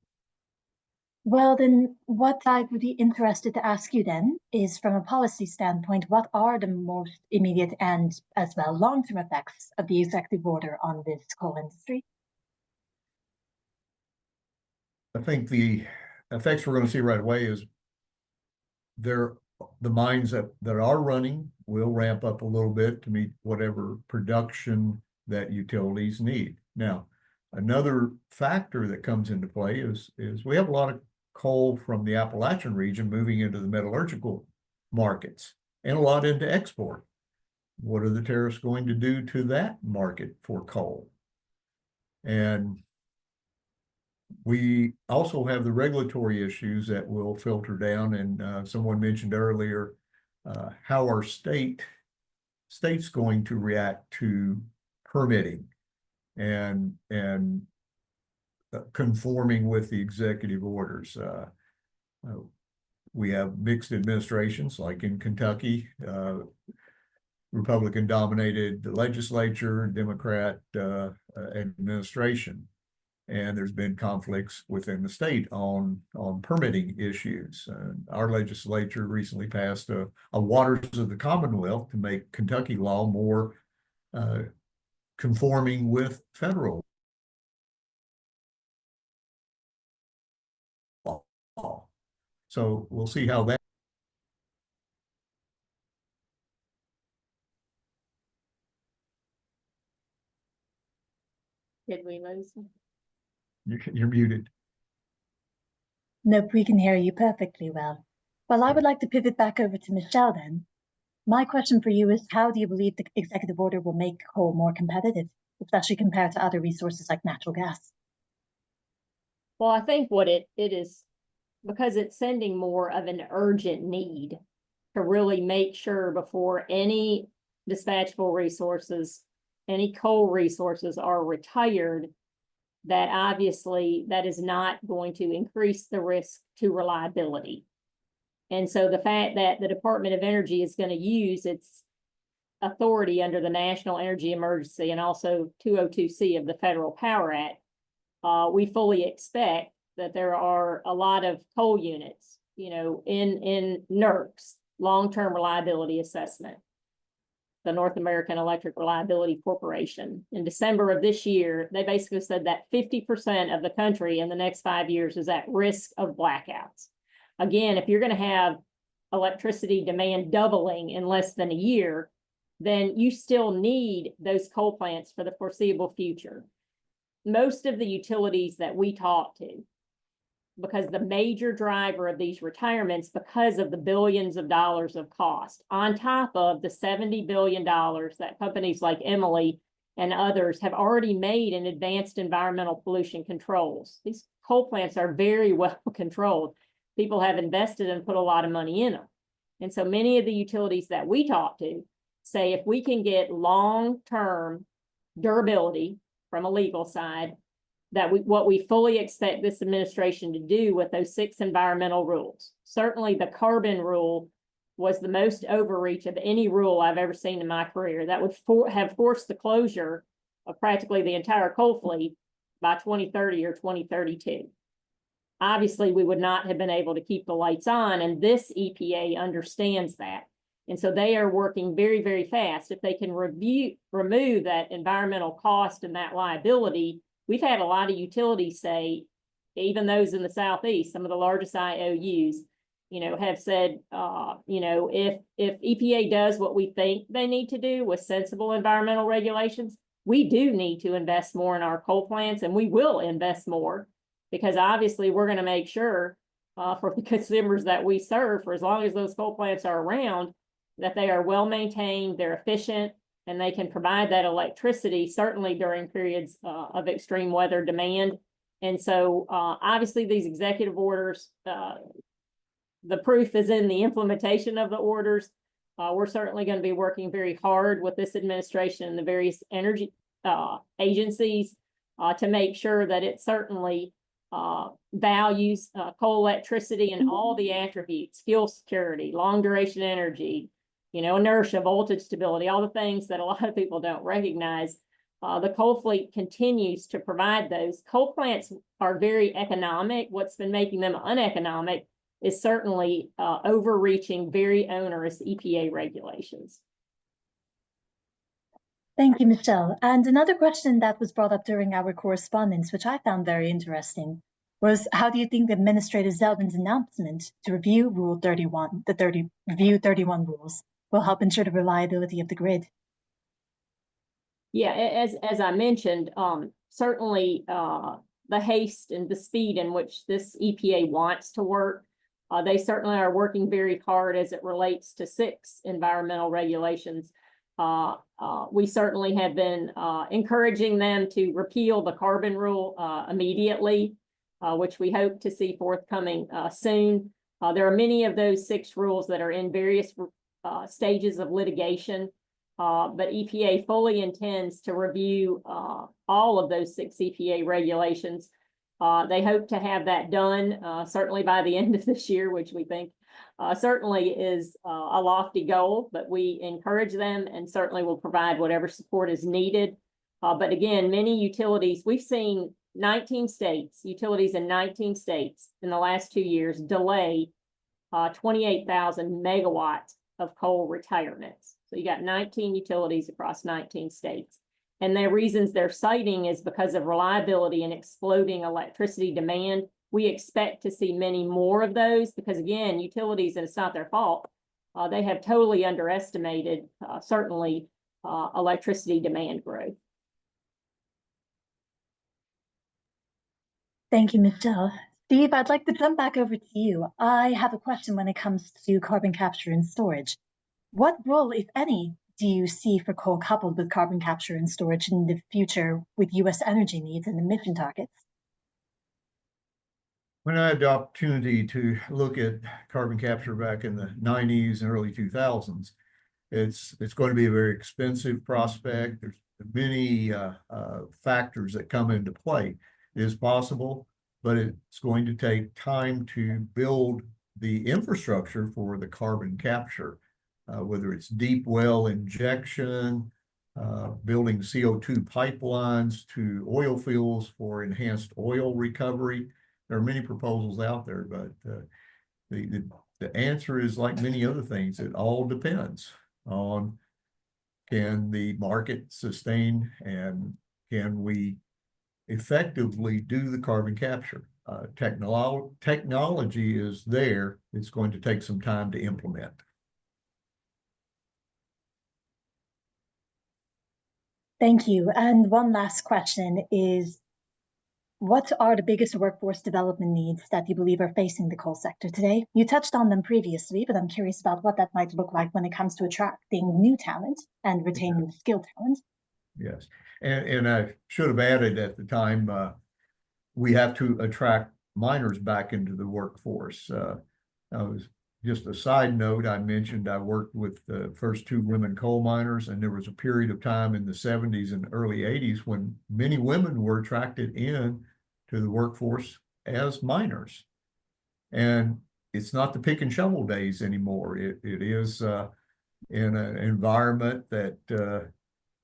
S1: Well, then what I would be interested to ask you then is, from a policy standpoint, what are the most immediate and as well long-term effects of the executive order on this coal industry?
S5: I think the effects we're going to see right away is the mines that are running will ramp up a little bit to meet whatever production that utilities need. Now, another factor that comes into play is we have a lot of coal from the Appalachian region moving into the metallurgical markets and a lot into export. What are the tariffs going to do to that market for coal? And we also have the regulatory issues that will filter down, and someone mentioned earlier how are states going to react to permitting and conforming with the executive orders. We have mixed administrations, like in Kentucky, Republican-dominated legislature, Democrat administration. And there's been conflicts within the state on permitting issues. Our legislature recently passed a Waters of the Commonwealth to make Kentucky law more conforming with federal law. So we'll see how that.
S3: Did we lose them?
S5: You're muted.
S1: Nope, we can hear you perfectly well. Well, I would like to pivot back over to Michelle then. My question for you is, how do you believe the executive order will make coal more competitive, especially compared to other resources like natural gas?
S3: Well, I think what it is, because it's sending more of an urgent need to really make sure before any dispatchable resources, any coal resources are retired, that obviously that is not going to increase the risk to reliability. And so the fact that the Department of Energy is going to use its authority under the National Energy Emergency and also 202C of the Federal Power Act, we fully expect that there are a lot of coal units, you know, in NERC's long-term reliability assessment, the North American Electric Reliability Corporation. In December of this year, they basically said that 50% of the country in the next 5 years is at risk of blackouts. Again, if you're going to have electricity demand doubling in less than a year, then you still need those coal plants for the foreseeable future. Most of the utilities that we talk to, because the major driver of these retirements, because of the billions of dollars of cost, on top of the $70 billion that companies like Emily and others have already made in advanced environmental pollution controls. These coal plants are very well controlled. People have invested and put a lot of money in them. And so many of the utilities that we talk to say, if we can get long-term durability from a legal side, that what we fully expect this administration to do with those 6 environmental rules. Certainly the carbon rule was the most overreach of any rule I've ever seen in my career. That would have forced the closure of practically the entire coal fleet by 2030 or 2032. Obviously, we would not have been able to keep the lights on, and this EPA understands that. And so they are working very, very fast. If they can remove that environmental cost and that liability, we've had a lot of utilities say, even those in the Southeast, some of the largest IOUs, you know, have said, you know, if EPA does what we think they need to do with sensible environmental regulations, we do need to invest more in our coal plants, and we will invest more, because obviously we're going to make sure for the consumers that we serve, for as long as those coal plants are around, that they are well maintained, they're efficient, and they can provide that electricity, certainly during periods of extreme weather demand. And so obviously these executive orders, the proof is in the implementation of the orders. We're certainly going to be working very hard with this administration and the various energy agencies to make sure that it certainly values coal electricity and all the attributes, fuel security, long duration energy, you know, inertia, voltage stability, all the things that a lot of people don't recognize. The coal fleet continues to provide those. Coal plants are very economic. What's been making them uneconomic is certainly overreaching, very onerous EPA regulations.
S1: Thank you, Michelle. And another question that was brought up during our correspondence, which I found very interesting, was how do you think Administrator Zeldin's announcement to review Rule 31, review 31 rules, will help ensure the reliability of the grid?
S3: Yeah, as I mentioned, certainly the haste and the speed in which this EPA wants to work, they certainly are working very hard as it relates to 6 environmental regulations. We certainly have been encouraging them to repeal the carbon rule immediately, which we hope to see forthcoming soon. There are many of those 6 rules that are in various stages of litigation, but EPA fully intends to review all of those 6 EPA regulations. They hope to have that done certainly by the end of this year, which we think certainly is a lofty goal, but we encourage them and certainly will provide whatever support is needed. But again, many utilities, we've seen 19 states, utilities in 19 states in the last 2 years delayed 28,000 megawatts of coal retirements. So you got 19 utilities across 19 states. And the reasons they're citing is because of reliability and exploding electricity demand. We expect to see many more of those because, again, utilities, and it's not their fault, they have totally underestimated, certainly, electricity demand growth.
S1: Thank you, Michelle. Steve, I'd like to jump back over to you. I have a question when it comes to carbon capture and storage. What role, if any, do you see for coal coupled with carbon capture and storage in the future with U.S. energy needs and emission targets?
S5: When I had the opportunity to look at carbon capture back in the 90s and early 2000s, it's going to be a very expensive prospect. There's many factors that come into play. It is possible, but it's going to take time to build the infrastructure for the carbon capture, whether it's deep well injection, building CO2 pipelines to oil fields for enhanced oil recovery. There are many proposals out there, but the answer is like many other things. It all depends on, can the market sustain and can we effectively do the carbon capture? Technology is there. It's going to take some time to implement.
S1: Thank you. And one last question is, what are the biggest workforce development needs that you believe are facing the coal sector today? You touched on them previously, but I'm curious about what that might look like when it comes to attracting new talent and retaining the skilled talent.
S5: Yes, and I should have added at the time, we have to attract miners back into the workforce. Just a side note, I mentioned I worked with the first 2 women coal miners, and there was a period of time in the 70s and early 80s when many women were attracted in to the workforce as miners. And it's not the pick and shovel days anymore. It is in an environment that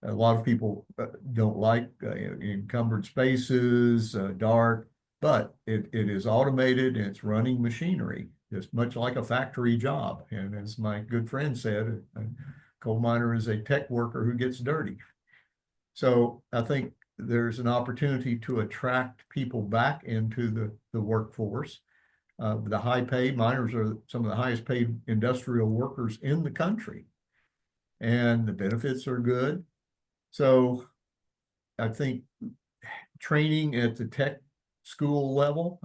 S5: a lot of people don't like, encumbered spaces, dark, but it is automated and it's running machinery, just much like a factory job. And as my good friend said, a coal miner is a tech worker who gets dirty. So I think there's an opportunity to attract people back into the workforce. The high paid miners are some of the highest paid industrial workers in the country, and the benefits are good. So I think training at the tech school level,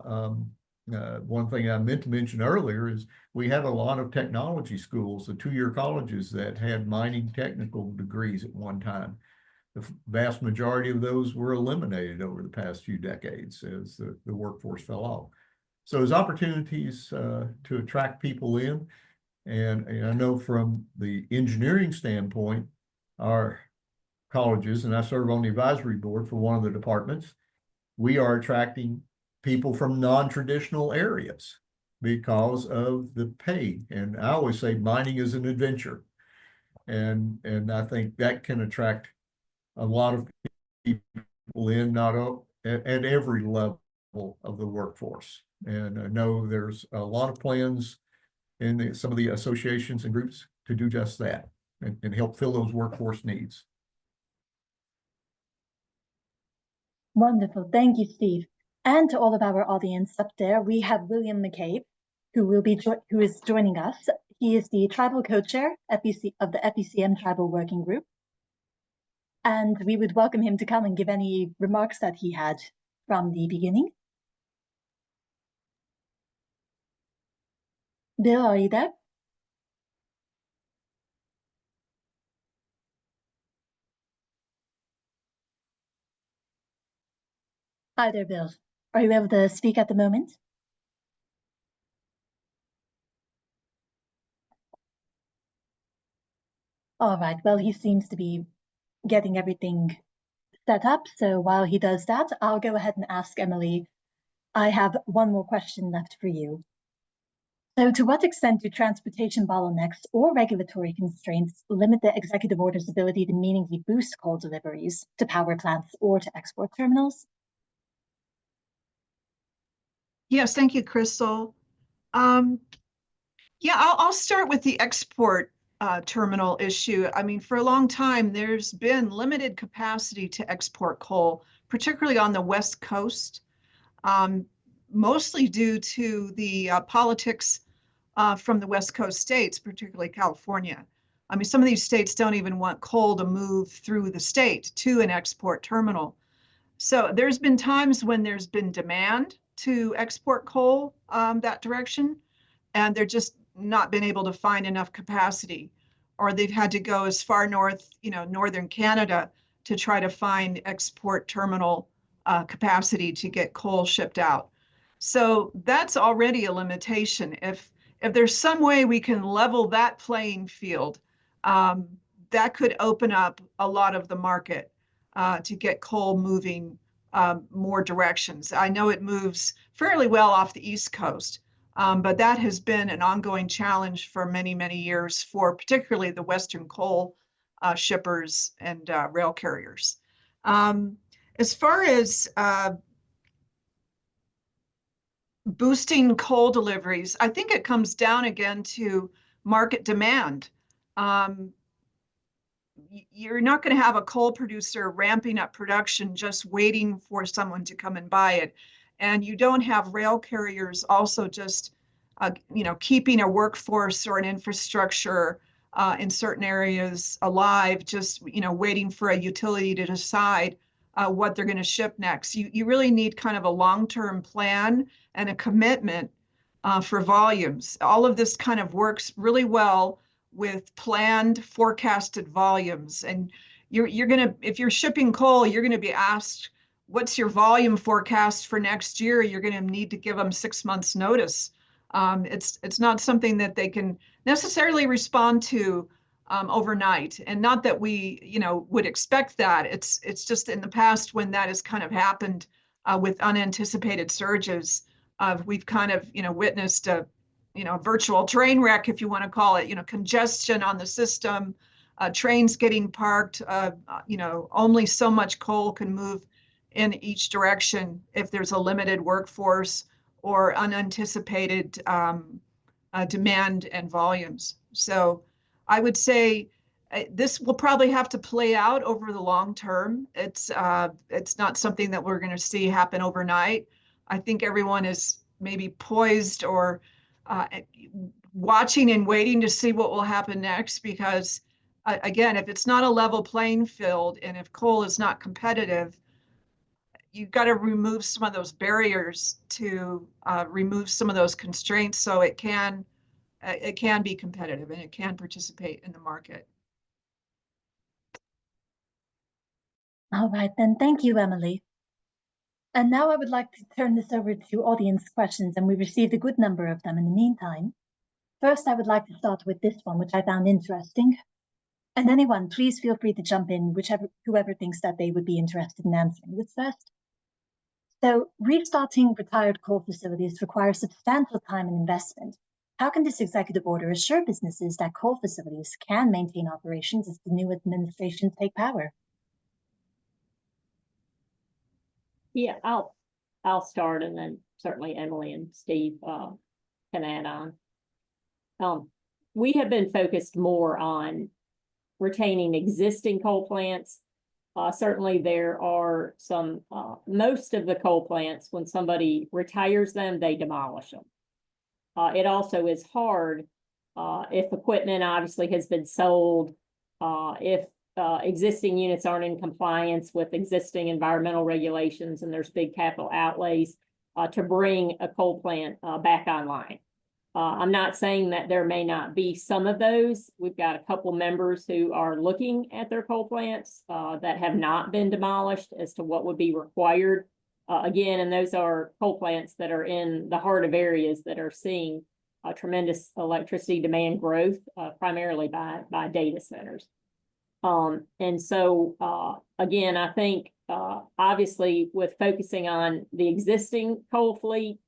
S5: one thing I meant to mention earlier is we had a lot of technology schools, the 2-year colleges that had mining technical degrees at one time. The vast majority of those were eliminated over the past few decades as the workforce fell off. So there's opportunities to attract people in. And I know from the engineering standpoint, our colleges, and I serve on the advisory board for one of the departments, we are attracting people from non-traditional areas because of the pay. And I always say mining is an adventure. And I think that can attract a lot of people in, not at every level of the workforce. And I know there's a lot of plans in some of the associations and groups to do just that and help fill those workforce needs.
S1: Wonderful. Thank you, Steve. And to all of our audience up there, we have William McCabe, who is joining us. He is the tribal co-chair of the FECM Tribal Working Group. And we would welcome him to come and give any remarks that he had from the beginning. Bill, are you there? Hi there, Bill. Are you able to speak at the moment? All right, well, he seems to be getting everything set up. So while he does that, I'll go ahead and ask Emily. I have one more question left for you. So to what extent do transportation bottlenecks or regulatory constraints limit the executive order's ability to meaningfully boost coal deliveries to power plants or to export terminals?
S4: Yes, thank you, Crystal. Yeah, I'll start with the export terminal issue. I mean, for a long time, there's been limited capacity to export coal, particularly on the West Coast, mostly due to the politics from the West Coast states, particularly California. I mean, some of these states don't even want coal to move through the state to an export terminal. So there's been times when there's been demand to export coal that direction, and they're just not been able to find enough capacity, or they've had to go as far north, northern Canada to try to find export terminal capacity to get coal shipped out. So that's already a limitation. If there's some way we can level that playing field, that could open up a lot of the market to get coal moving more directions. I know it moves fairly well off the East Coast, but that has been an ongoing challenge for many, many years for particularly the Western coal shippers and rail carriers. As far as boosting coal deliveries, I think it comes down again to market demand. You're not going to have a coal producer ramping up production just waiting for someone to come and buy it. And you don't have rail carriers also just, keeping a workforce or an infrastructure in certain areas alive, just, waiting for a utility to decide what they're going to ship next. You really need kind of a long-term plan and a commitment for volumes. All of this kind of works really well with planned forecasted volumes. And you're going to, if you're shipping coal, you're going to be asked, what's your volume forecast for next year? You're going to need to give them 6 months notice. It's not something that they can necessarily respond to overnight. And not that we, would expect that. It's just in the past when that has kind of happened with unanticipated surges, we've kind of, witnessed a virtual train wreck, if you want to call it, congestion on the system, trains getting parked, only so much coal can move in each direction if there's a limited workforce or unanticipated demand and volumes. So I would say this will probably have to play out over the long term. It's not something that we're going to see happen overnight. I think everyone is maybe poised or watching and waiting to see what will happen next, because again, if it's not a level playing field and if coal is not competitive, you've got to remove some of those barriers to remove some of those constraints so it can be competitive and it can participate in the market.
S1: All right, then. Thank you, Emily. And now I would like to turn this over to audience questions, and we received a good number of them in the meantime. First, I would like to start with this one, which I found interesting. And anyone, please feel free to jump in, whoever thinks that they would be interested in answering this first. So, restarting retired coal facilities requires substantial time and investment. How can this executive order assure businesses that coal facilities can maintain operations as the new administration take power?
S3: Yeah, I'll start, and then certainly Emily and Steve can add on. We have been focused more on retaining existing coal plants. Certainly there are some, most of the coal plants, when somebody retires them, they demolish them. It also is hard if equipment obviously has been sold, if existing units aren't in compliance with existing environmental regulations and there's big capital outlays to bring a coal plant back online. I'm not saying that there may not be some of those. We've got a couple members who are looking at their coal plants that have not been demolished as to what would be required. Again, and those are coal plants that are in the heart of areas that are seeing tremendous electricity demand growth, primarily by data centers. And so, again, I think, obviously, with focusing on the existing coal fleet,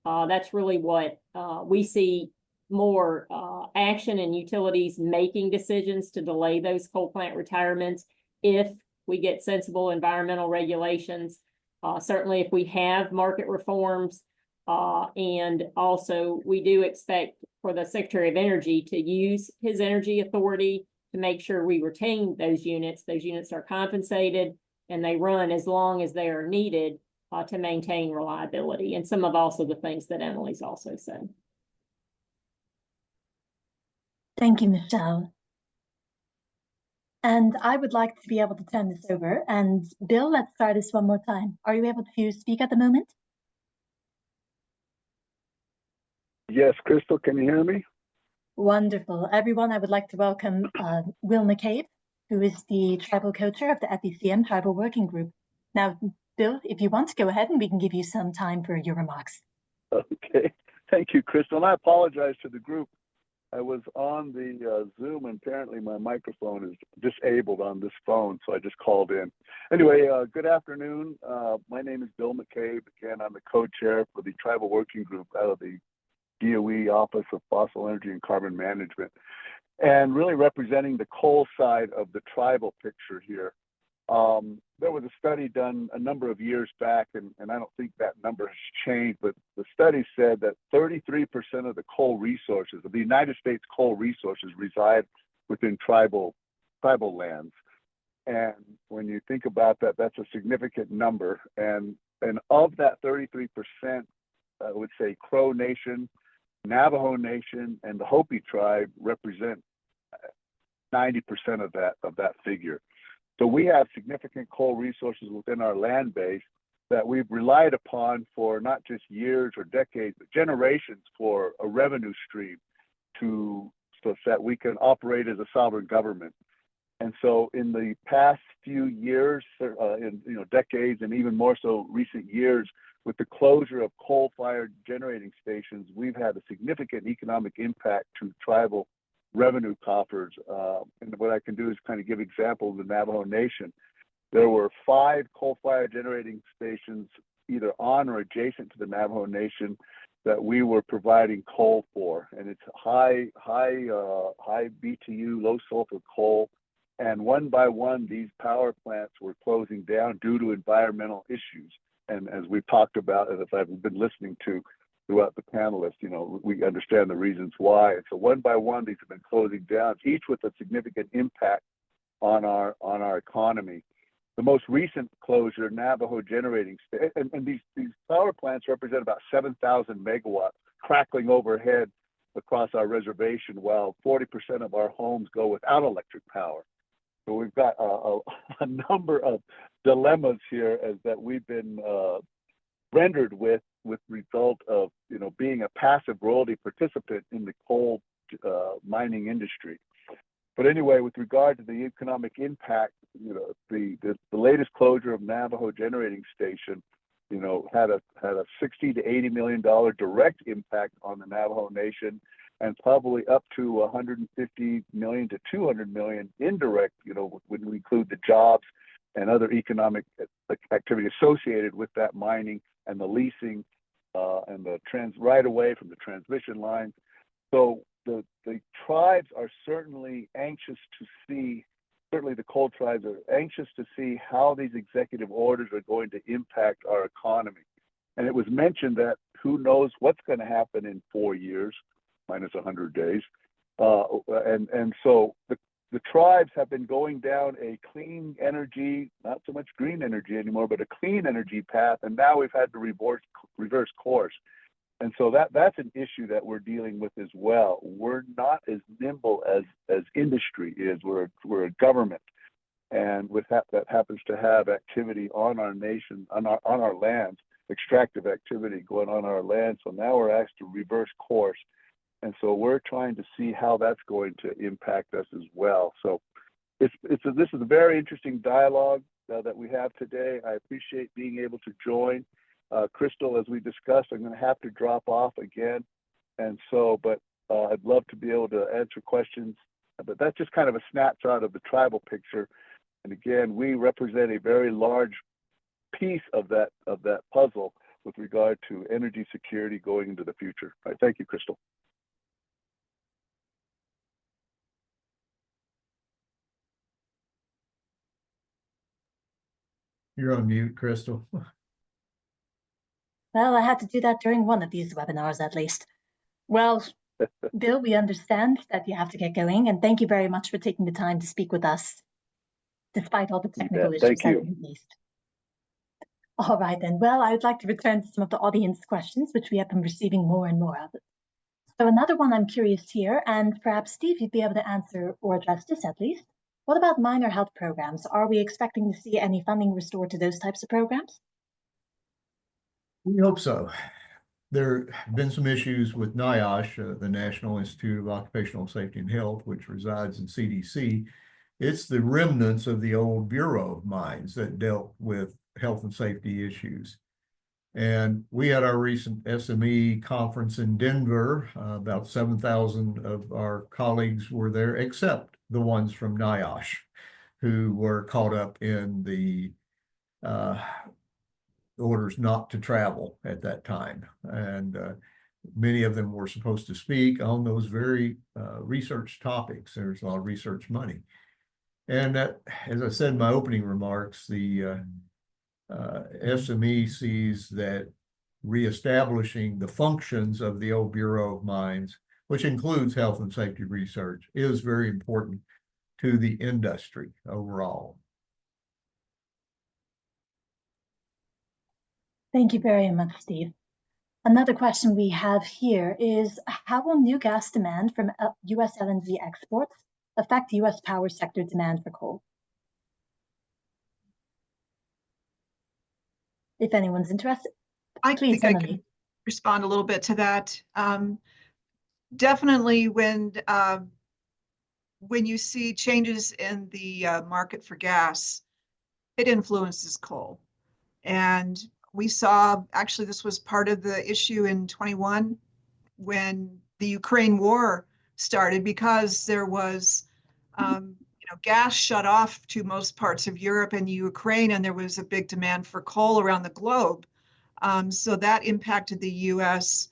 S3: that's really what we see more action and utilities making decisions to delay those coal plant retirements if we get sensible environmental regulations. Certainly, if we have market reforms And also, we do expect for the Secretary of Energy to use his energy authority to make sure we retain those units. Those units are compensated and they run as long as they are needed to maintain reliability. And some of also the things that Emily's also said.
S1: Thank you, Michelle. And I would like to be able to turn this over. And Bill, let's try this one more time. Are you able to speak at the moment?
S6: Yes, Crystal, can you hear me?
S1: Wonderful. Everyone, I would like to welcome Will McCabe, who is the tribal co-chair of the FECM Tribal Working Group. Now, Bill, if you want to go ahead and we can give you some time for your remarks.
S6: Okay, thank you, Crystal. And I apologize to the group. I was on the Zoom and apparently my microphone is disabled on this phone, so I just called in. Anyway, good afternoon. My name is Bill McCabe. Again, I'm the co-chair for the Tribal Working Group out of the DOE Office of Fossil Energy and Carbon Management, and really representing the coal side of the tribal picture here. There was a study done a number of years back, and I don't think that number has changed, but the study said that 33% of the coal resources, of the United States coal resources, reside within tribal lands. And when you think about that, that's a significant number. And of that 33%, I would say Crow Nation, Navajo Nation, and the Hopi tribe represent 90% of that figure. So we have significant coal resources within our land base that we've relied upon for not just years or decades, but generations for a revenue stream so that we can operate as a sovereign government. And so in the past few years, decades, and even more so recent years, with the closure of coal-fired generating stations, we've had a significant economic impact to tribal revenue coffers. And what I can do is kind of give examples of the Navajo Nation. There were 5 coal-fired generating stations either on or adjacent to the Navajo Nation that we were providing coal for. And it's high BTU, low sulfur coal. And one by one, these power plants were closing down due to environmental issues. And as we've talked about, and as I've been listening to throughout the panelists, we understand the reasons why. And so one by one, these have been closing down, each with a significant impact on our economy. The most recent closure, Navajo generating, and these power plants represent about 7,000 megawatts crackling overhead across our reservation, while 40% of our homes go without electric power. So we've got a number of dilemmas here as that we've been rendered with result of being a passive royalty participant in the coal mining industry. But anyway, with regard to the economic impact, the latest closure of Navajo generating station, had a $60 to $80 million direct impact on the Navajo Nation, and probably up to 150 million to 200 million indirect, when we include the jobs and other economic activity associated with that mining and the leasing and the right away from the transmission lines. So the tribes are certainly anxious to see, certainly the coal tribes are anxious to see how these executive orders are going to impact our economy. And it was mentioned that who knows what's going to happen in 4 years, minus 100 days. And so the tribes have been going down a clean energy, not so much green energy anymore, but a clean energy path. And now we've had to reverse course. And so that's an issue that we're dealing with as well. We're not as nimble as industry is. We're a government, and with that happens to have activity on our nation, on our lands, extractive activity going on our land. So now we're asked to reverse course. And so we're trying to see how that's going to impact us as well. So this is a very interesting dialogue that we have today. I appreciate being able to join. Crystal, as we discussed, I'm going to have to drop off again. And so, but I'd love to be able to answer questions. But that's just kind of a snapshot of the tribal picture. And again, we represent a very large piece of that puzzle with regard to energy security going into the future. All right, thank you, Crystal.
S5: You're on mute, Crystal.
S1: Well, I had to do that during one of these webinars at least. Well, Bill, we understand that you have to get going, and thank you very much for taking the time to speak with us, despite all the technical issues
S6: Thank
S1: that
S6: you.
S1: you faced. All right then. Well, I would like to return to some of the audience questions, which we have been receiving more and more of. So another one I'm curious here, and perhaps Steve, you'd be able to answer or address this at least. What about minor health programs? Are we expecting to see any funding restored to those types of programs?
S5: We hope so. There have been some issues with NIOSH, the National Institute of Occupational Safety and Health, which resides in CDC. It's the remnants of the old Bureau of Mines that dealt with health and safety issues. And we had our recent SME conference in Denver. About 7,000 of our colleagues were there, except the ones from NIOSH, who were caught up in the orders not to travel at that time. And many of them were supposed to speak on those very research topics. There's a lot of research money. And that, as I said in my opening remarks, the SME sees that reestablishing the functions of the old Bureau of Mines, which includes health and safety research, is very important to the industry overall.
S1: Thank you very much, Steve. Another question we have here is, how will new gas demand from U.S. LNG exports affect U.S. power sector demand for coal? If anyone's interested,
S4: I
S1: please,
S4: think I
S1: Emily.
S4: can respond a little bit to that. Definitely when you see changes in the market for gas, it influences coal. And we saw, actually, this was part of the issue in 21 when the Ukraine war started, because there was gas shut off to most parts of Europe and Ukraine, and there was a big demand for coal around the globe. So that impacted the US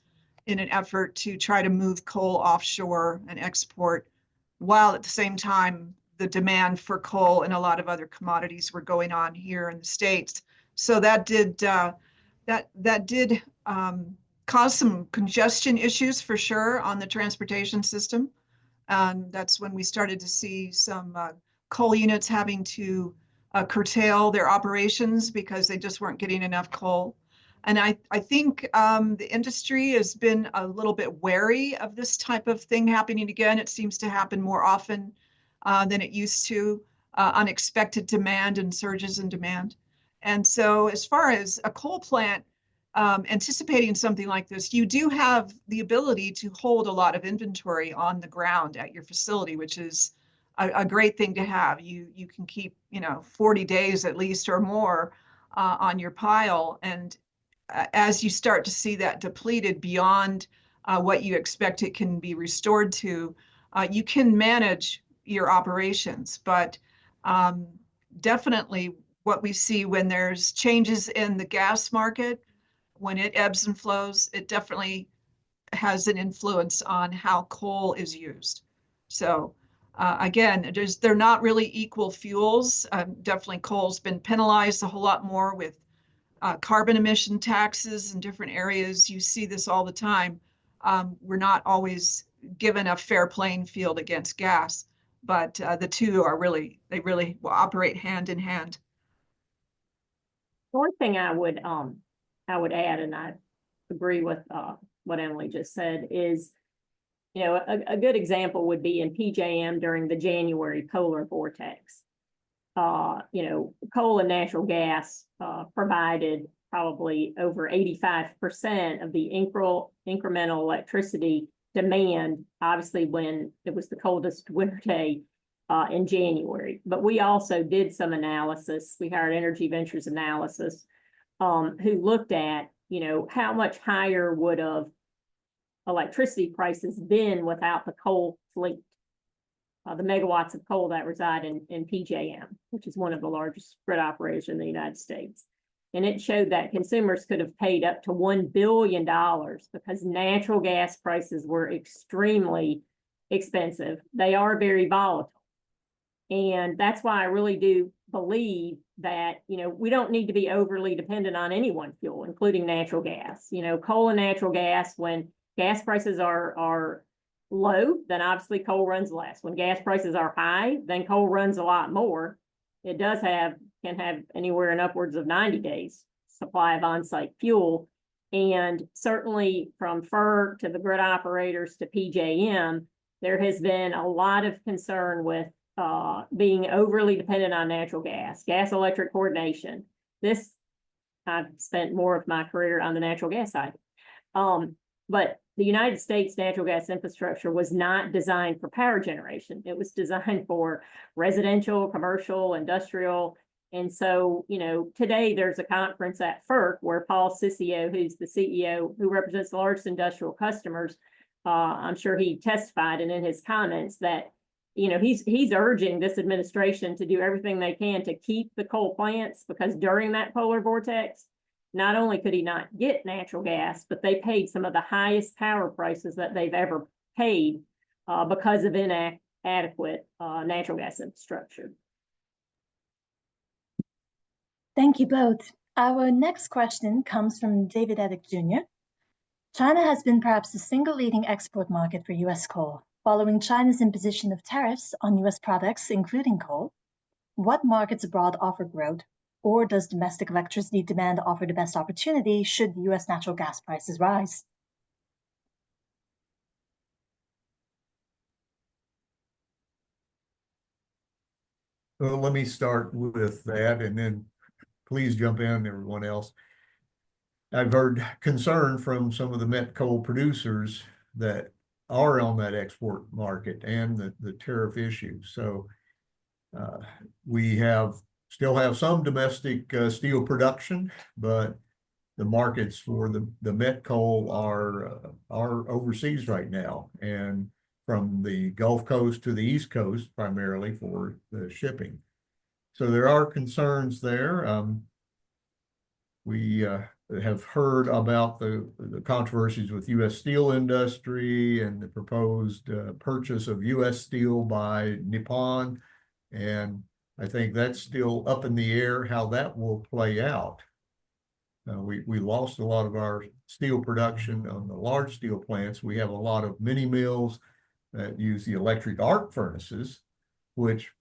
S4: in an effort to try to move coal offshore and export, while at the same time, the demand for coal and a lot of other commodities were going on here in the States. So that did cause some congestion issues for sure on the transportation system. That's when we started to see some coal units having to curtail their operations because they just weren't getting enough coal. And I think the industry has been a little bit wary of this type of thing happening again. It seems to happen more often than it used to, unexpected demand and surges in demand. And so as far as a coal plant, anticipating something like this, you do have the ability to hold a lot of inventory on the ground at your facility, which is a great thing to have. You can keep 40 days at least or more on your pile. And as you start to see that depleted beyond what you expect it can be restored to, you can manage your operations. But definitely what we see when there's changes in the gas market, when it ebbs and flows, it definitely has an influence on how coal is used. So again, they're not really equal fuels. Definitely coal's been penalized a whole lot more with carbon emission taxes in different areas. You see this all the time. We're not always given a fair playing field against gas, but the two are really will operate hand in hand.
S3: One thing I would add, and I agree with what Emily just said, is a good example would be in PJM during the January polar vortex. Coal and natural gas provided probably over 85% of the incremental electricity demand, obviously when it was the coldest winter day in January. But we also did some analysis. We hired Energy Ventures Analysis, who looked at, how much higher would have electricity prices been without the coal fleet, the megawatts of coal that reside in PJM, which is one of the largest grid operators in the United States. And it showed that consumers could have paid up to $1 billion because natural gas prices were extremely expensive. They are very volatile. And that's why I really do believe that, we don't need to be overly dependent on any one fuel, including natural gas. Coal and natural gas, when gas prices are low, then obviously coal runs less. When gas prices are high, then coal runs a lot more. It can have anywhere in upwards of 90 days supply of on-site fuel. And certainly from FERC to the grid operators to PJM, there has been a lot of concern with being overly dependent on natural gas electric coordination. I've spent more of my career on the natural gas side. But the United States natural gas infrastructure was not designed for power generation. It was designed for residential, commercial, industrial. And so, today there's a conference at FERC where Paul Ciccio, who's the CEO, who represents the largest industrial customers, I'm sure he testified and in his comments that, he's urging this administration to do everything they can to keep the coal plants, because during that polar vortex, not only could he not get natural gas, but they paid some of the highest power prices that they've ever paid because of inadequate natural gas infrastructure.
S1: Thank you both. Our next question comes from David Edick Jr. China has been perhaps the single leading export market for U.S. coal. Following China's imposition of tariffs on U.S. products, including coal, what markets abroad offer growth, or does domestic electricity demand offer the best opportunity should U.S. natural gas prices rise?
S5: Well, let me start with that, and then please jump in, everyone else. I've heard concern from some of the met coal producers that are on that export market and the tariff issue. So we still have some domestic steel production, but the markets for the met coal are overseas right now, and from the Gulf Coast to the East Coast, primarily for the shipping. So there are concerns there. We have heard about the controversies with U.S. steel industry and the proposed purchase of U.S. steel by Nippon. And I think that's still up in the air how that will play out. We lost a lot of our steel production on the large steel plants. We have a lot of mini mills that use the electric arc furnaces, which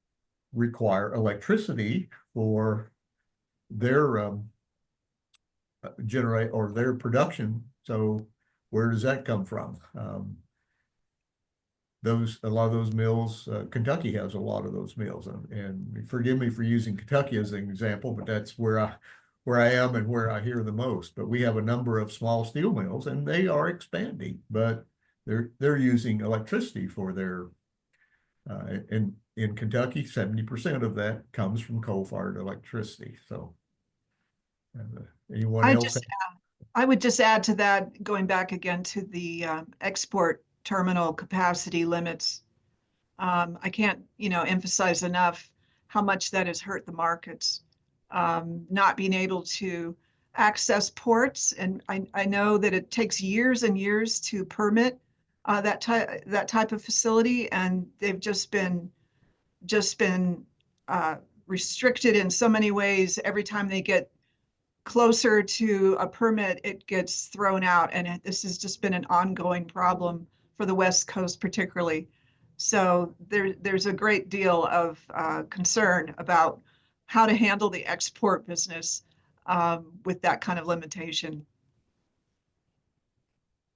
S5: require electricity for their their production. So where does that come from? A lot of those mills, Kentucky has a lot of those mills, and forgive me for using Kentucky as an example, but that's where I am and where I hear the most. But we have a number of small steel mills, and they are expanding, but they're using electricity for their in Kentucky, 70% of that comes from coal-fired electricity. So anyone else?
S4: I would just add to that, going back again to the export terminal capacity limits. I can't, emphasize enough how much that has hurt the markets. Not being able to access ports, and I know that it takes years and years to permit that type of facility, and they've just been restricted in so many ways. Every time they get closer to a permit, it gets thrown out, and this has just been an ongoing problem for the West Coast particularly. So there's a great deal of concern about how to handle the export business with that kind of limitation.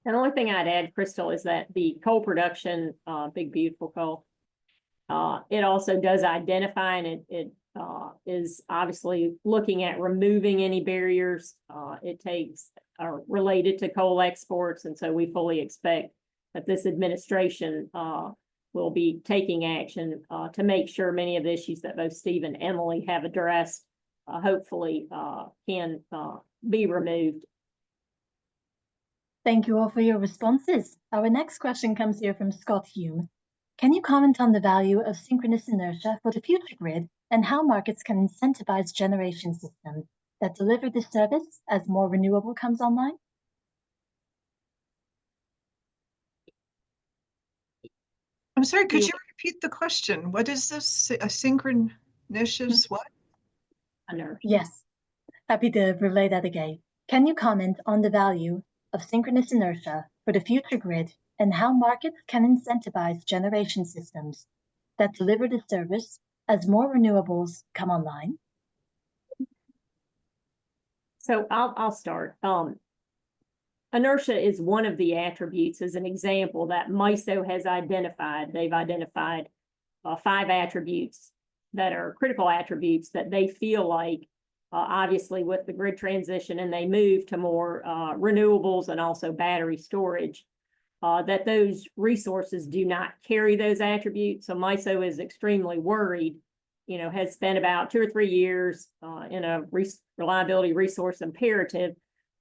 S3: And the only thing I'd add, Crystal, is that the coal production, Big Beautiful Coal, it also does identify, and it is obviously looking at removing any barriers are related to coal exports. And so we fully expect that this administration will be taking action to make sure many of the issues that both Steve and Emily have addressed hopefully can be removed.
S1: Thank you all for your responses. Our next question comes here from Scott Hume. Can you comment on the value of synchronous inertia for the future grid and how markets can incentivize generation systems that deliver this service as more renewable comes online?
S4: I'm sorry, could you repeat the question? What is this? A synchronous what?
S3: Inertia.
S1: Yes, happy to relay that again. Can you comment on the value of synchronous inertia for the future grid and how markets can incentivize generation systems that deliver the service as more renewables come online?
S3: So I'll start. Inertia is one of the attributes, as an example, that MISO has identified. They've identified 5 attributes that are critical attributes that they feel like, obviously with the grid transition and they move to more renewables and also battery storage, that those resources do not carry those attributes. So MISO is extremely worried, has spent about 2 or 3 years in a reliability resource imperative.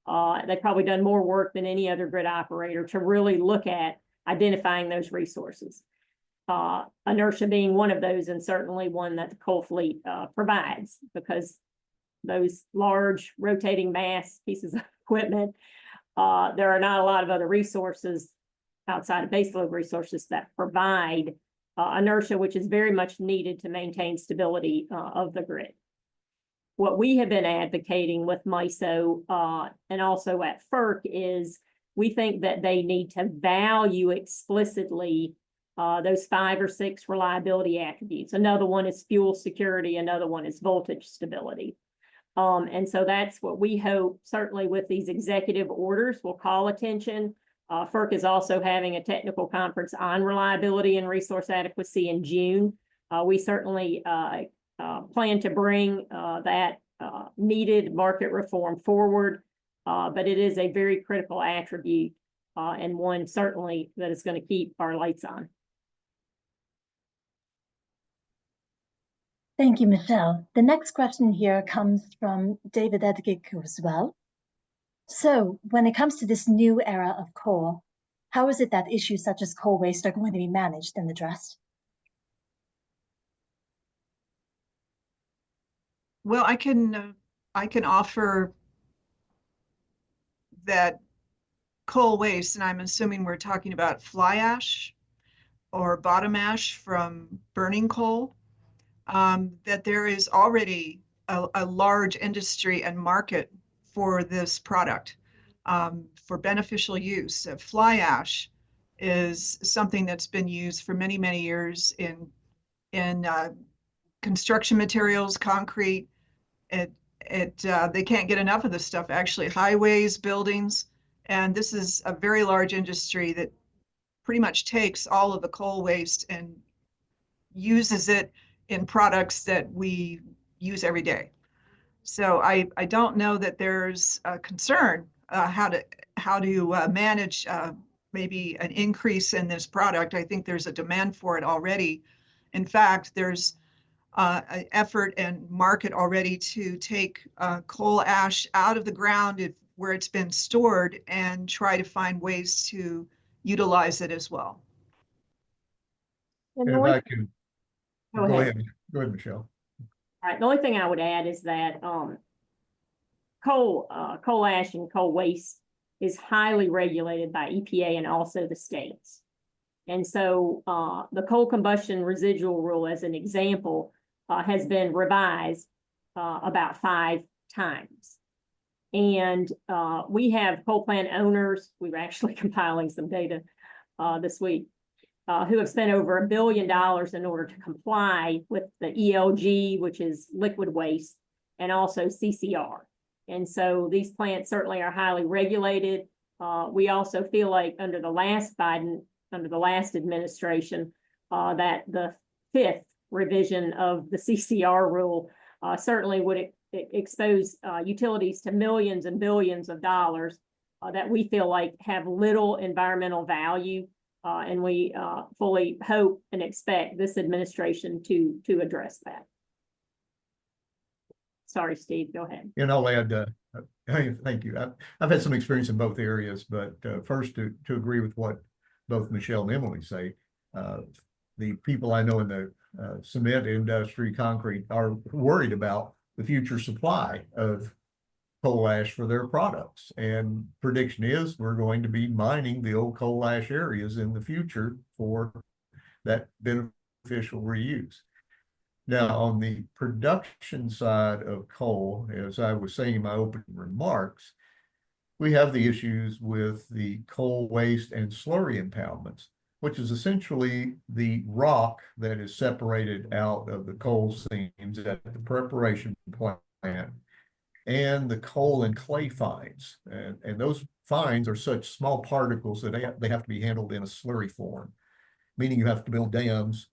S3: They've probably done more work than any other grid operator to really look at identifying those resources. Inertia being one of those, and certainly one that the coal fleet provides, because those large rotating mass pieces of equipment, there are not a lot of other resources outside of baseload resources that provide inertia, which is very much needed to maintain stability of the grid. What we have been advocating with MISO and also at FERC is we think that they need to value explicitly those 5 or 6 reliability attributes. Another one is fuel security. Another one is voltage stability. And so that's what we hope, certainly with these executive orders, will call attention. FERC is also having a technical conference on reliability and resource adequacy in June. We certainly plan to bring that needed market reform forward, but it is a very critical attribute and one certainly that is going to keep our lights on.
S1: Thank you, Michelle. The next question here comes from David Edgig as well. So when it comes to this new era of coal, how is it that issues such as coal waste are going to be managed and addressed?
S4: Well, I can offer that coal waste, and I'm assuming we're talking about fly ash or bottom ash from burning coal, that there is already a large industry and market for this product for beneficial use. Fly ash is something that's been used for many, many years in construction materials, concrete. They can't get enough of this stuff, actually, highways, buildings. And this is a very large industry that pretty much takes all of the coal waste and uses it in products that we use every day. So I don't know that there's a concern how to manage maybe an increase in this product. I think there's a demand for it already. In fact, there's an effort and market already to take coal ash out of the ground where it's been stored and try to find ways to utilize it as well.
S5: And if I can,
S3: Go ahead.
S5: Go ahead, Michelle.
S3: All right. The only thing I would add is that coal ash and coal waste is highly regulated by EPA and also the states. And so the coal combustion residual rule, as an example, has been revised about 5 times. And we have coal plant owners, we were actually compiling some data this week, who have spent over $1 billion in order to comply with the ELG, which is liquid waste, and also CCR. And so these plants certainly are highly regulated. We also feel like under the last administration, that the 5th revision of the CCR rule certainly would expose utilities to millions and billions of dollars that we feel like have little environmental value. And we fully hope and expect this administration to address that. Sorry, Steve, go ahead.
S5: And I'll add, thank you. I've had some experience in both areas, but first to agree with what both Michelle and Emily say, the people I know in the cement industry, concrete, are worried about the future supply of coal ash for their products. And prediction is we're going to be mining the old coal ash areas in the future for that beneficial reuse. Now, on the production side of coal, as I was saying in my opening remarks, we have the issues with the coal waste and slurry impoundments, which is essentially the rock that is separated out of the coal seams at the preparation plant and the coal and clay fines. And those fines are such small particles that they have to be handled in a slurry form, meaning you have to build dams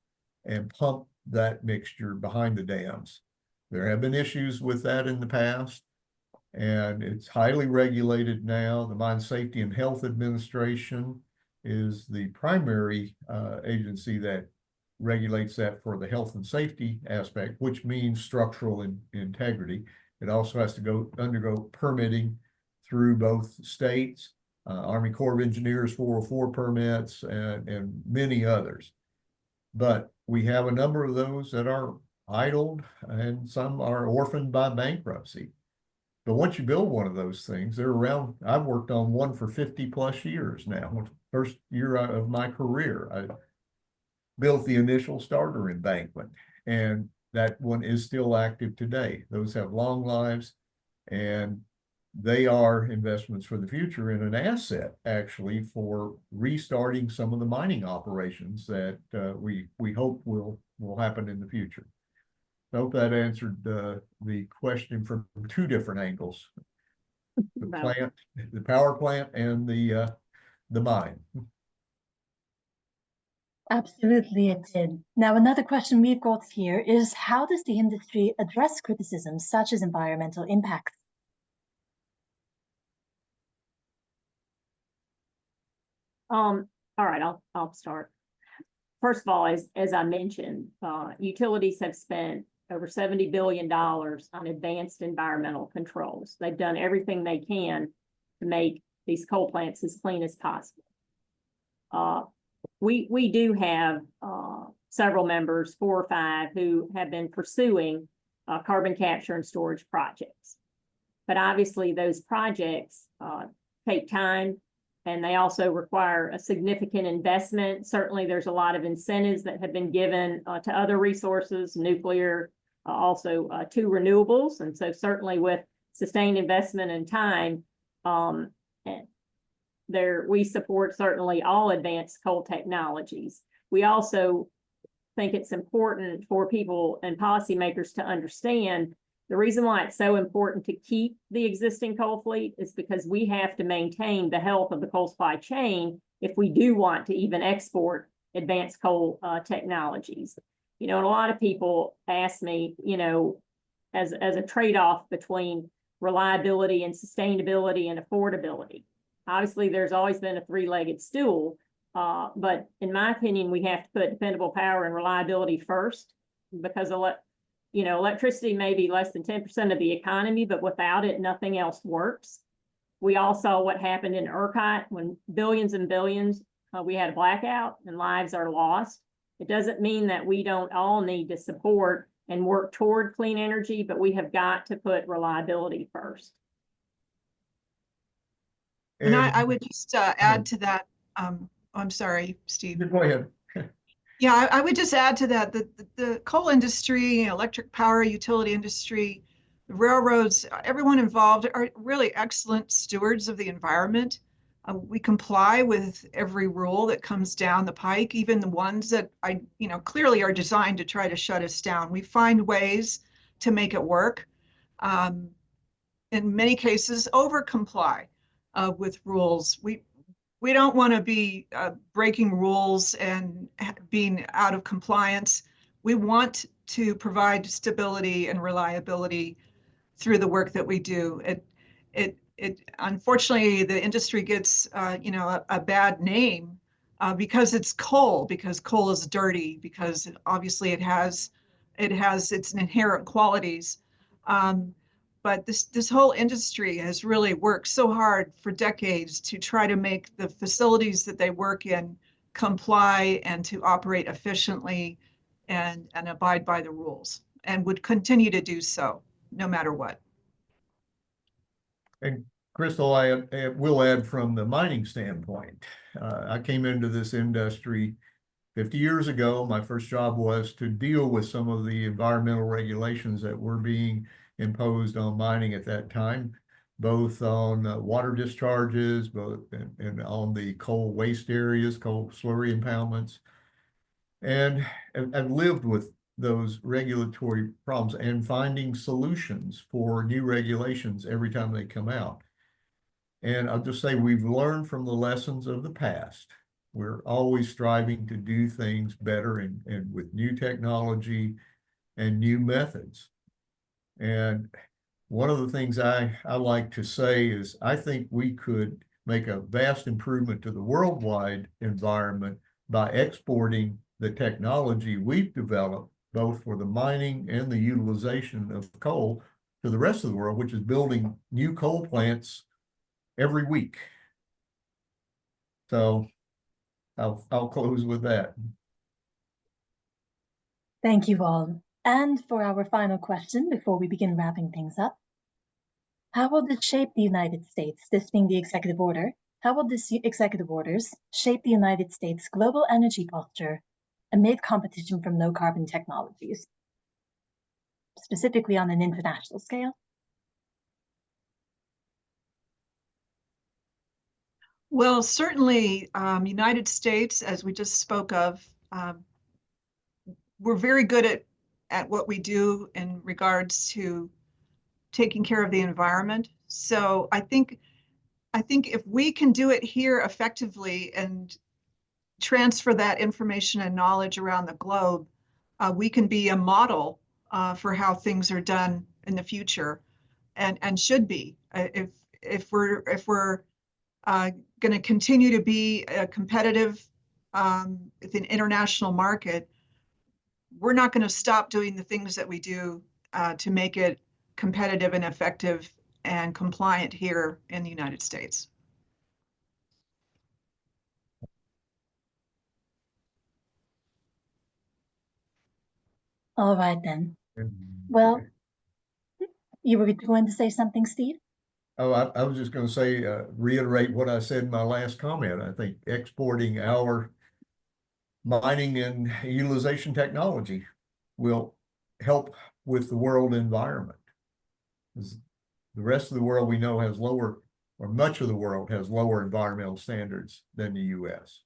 S5: and pump that mixture behind the dams. There have been issues with that in the past, and it's highly regulated now. The Mine Safety and Health Administration is the primary agency that regulates that for the health and safety aspect, which means structural integrity. It also has to undergo permitting through both states, Army Corps of Engineers 404 permits, and many others. But we have a number of those that are idled, and some are orphaned by bankruptcy. But once you build one of those things, they're around. I've worked on one for 50 plus years now. First year of my career, I built the initial starter embankment, and that one is still active today. Those have long lives, and they are investments for the future and an asset actually for restarting some of the mining operations that we hope will happen in the future. I hope that answered the question from two different angles: the plant, the power plant, and the mine.
S1: Absolutely, it did. Now, another question we've got here is, how does the industry address criticisms such as environmental impacts?
S3: All right, I'll start. First of all, as I mentioned, utilities have spent over $70 billion on advanced environmental controls. They've done everything they can to make these coal plants as clean as possible. We do have several members, 4 or 5, who have been pursuing carbon capture and storage projects. But obviously those projects take time, and they also require a significant investment. Certainly there's a lot of incentives that have been given to other resources, nuclear, also to renewables. And so certainly with sustained investment and time, we support certainly all advanced coal technologies. We also think it's important for people and policymakers to understand the reason why it's so important to keep the existing coal fleet is because we have to maintain the health of the coal supply chain if we do want to even export advanced coal technologies. You know, and a lot of people ask me, you know, as a trade-off between reliability and sustainability and affordability. Obviously, there's always been a 3-legged stool, but in my opinion, we have to put dependable power and reliability first, because electricity may be less than 10% of the economy, but without it, nothing else works. We all saw what happened in ERCOT when billions and billions, we had a blackout and lives are lost. It doesn't mean that we don't all need to support and work toward clean energy, but we have got to put reliability first.
S4: And I would just add to that. I'm sorry, Steve.
S5: Go ahead.
S4: Yeah, I would just add to that the coal industry, electric power utility industry, the railroads, everyone involved are really excellent stewards of the environment. We comply with every rule that comes down the pike, even the ones that clearly are designed to try to shut us down. We find ways to make it work. In many cases, over comply with rules. We don't want to be breaking rules and being out of compliance. We want to provide stability and reliability through the work that we do. Unfortunately, the industry gets a bad name because it's coal, because coal is dirty, because obviously it has its inherent qualities. But this whole industry has really worked so hard for decades to try to make the facilities that they work in comply and to operate efficiently and abide by the rules, and would continue to do so no matter what.
S5: And Crystal, I will add from the mining standpoint, I came into this industry 50 years ago, my first job was to deal with some of the environmental regulations that were being imposed on mining at that time, both on water discharges, both and on the coal waste areas, coal slurry impoundments. And I've lived with those regulatory problems and finding solutions for new regulations every time they come out. And I'll just say we've learned from the lessons of the past. We're always striving to do things better and with new technology and new methods. And one of the things I like to say is I think we could make a vast improvement to the worldwide environment by exporting the technology we've developed, both for the mining and the utilization of coal, to the rest of the world, which is building new coal plants every week. So I'll close with that.
S1: Thank you all. And for our final question, before we begin wrapping things up, how will this shape the United States, this being the executive order, how will this executive orders shape the United States' global energy posture amid competition from low-carbon technologies, specifically on an international scale?
S4: Well, certainly, United States, as we just spoke of, we're very good at what we do in regards to taking care of the environment. So I think if we can do it here effectively and transfer that information and knowledge around the globe, we can be a model for how things are done in the future, and should be. If we're going to continue to be competitive with an international market, we're not going to stop doing the things that we do to make it competitive and effective and compliant here in the United States.
S1: All right then. Well, you were going to say something, Steve?
S5: Oh, I was just going to say, reiterate what I said in my last comment. I think exporting our mining and utilization technology will help with the world environment. The rest of the world we know has lower, or much of the world has lower environmental standards than the US.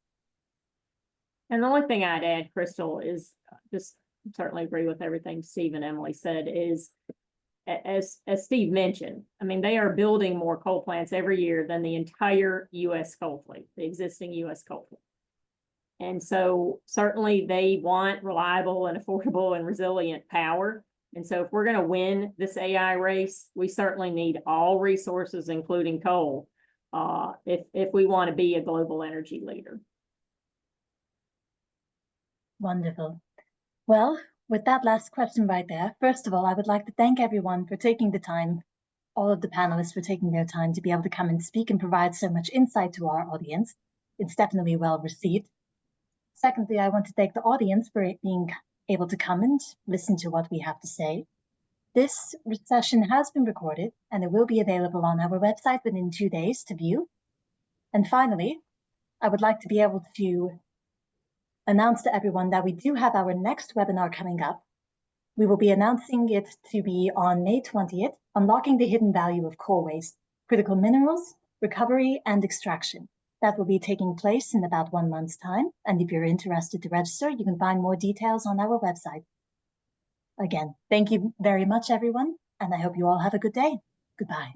S3: And the only thing I'd add, Crystal, is just certainly agree with everything Steve and Emily said, is as Steve mentioned, I mean, they are building more coal plants every year than the entire US coal fleet, the existing US coal fleet. And so certainly they want reliable and affordable and resilient power. And so if we're going to win this AI race, we certainly need all resources, including coal, if we want to be a global energy leader.
S1: Wonderful. Well, with that last question right there, first of all, I would like to thank everyone for taking the time, all of the panelists for taking their time to be able to come and speak and provide so much insight to our audience. It's definitely well received. Secondly, I want to thank the audience for being able to come and listen to what we have to say. This session has been recorded and it will be available on our website within 2 days to view. And finally, I would like to be able to announce to everyone that we do have our next webinar coming up. We will be announcing it to be on May 20th, Unlocking the Hidden Value of Coal Waste, Critical Minerals, Recovery and Extraction. That will be taking place in about 1 month's time. And if you're interested to register, you can find more details on our website. Again, thank you very much, everyone, and I hope you all have a good day. Goodbye.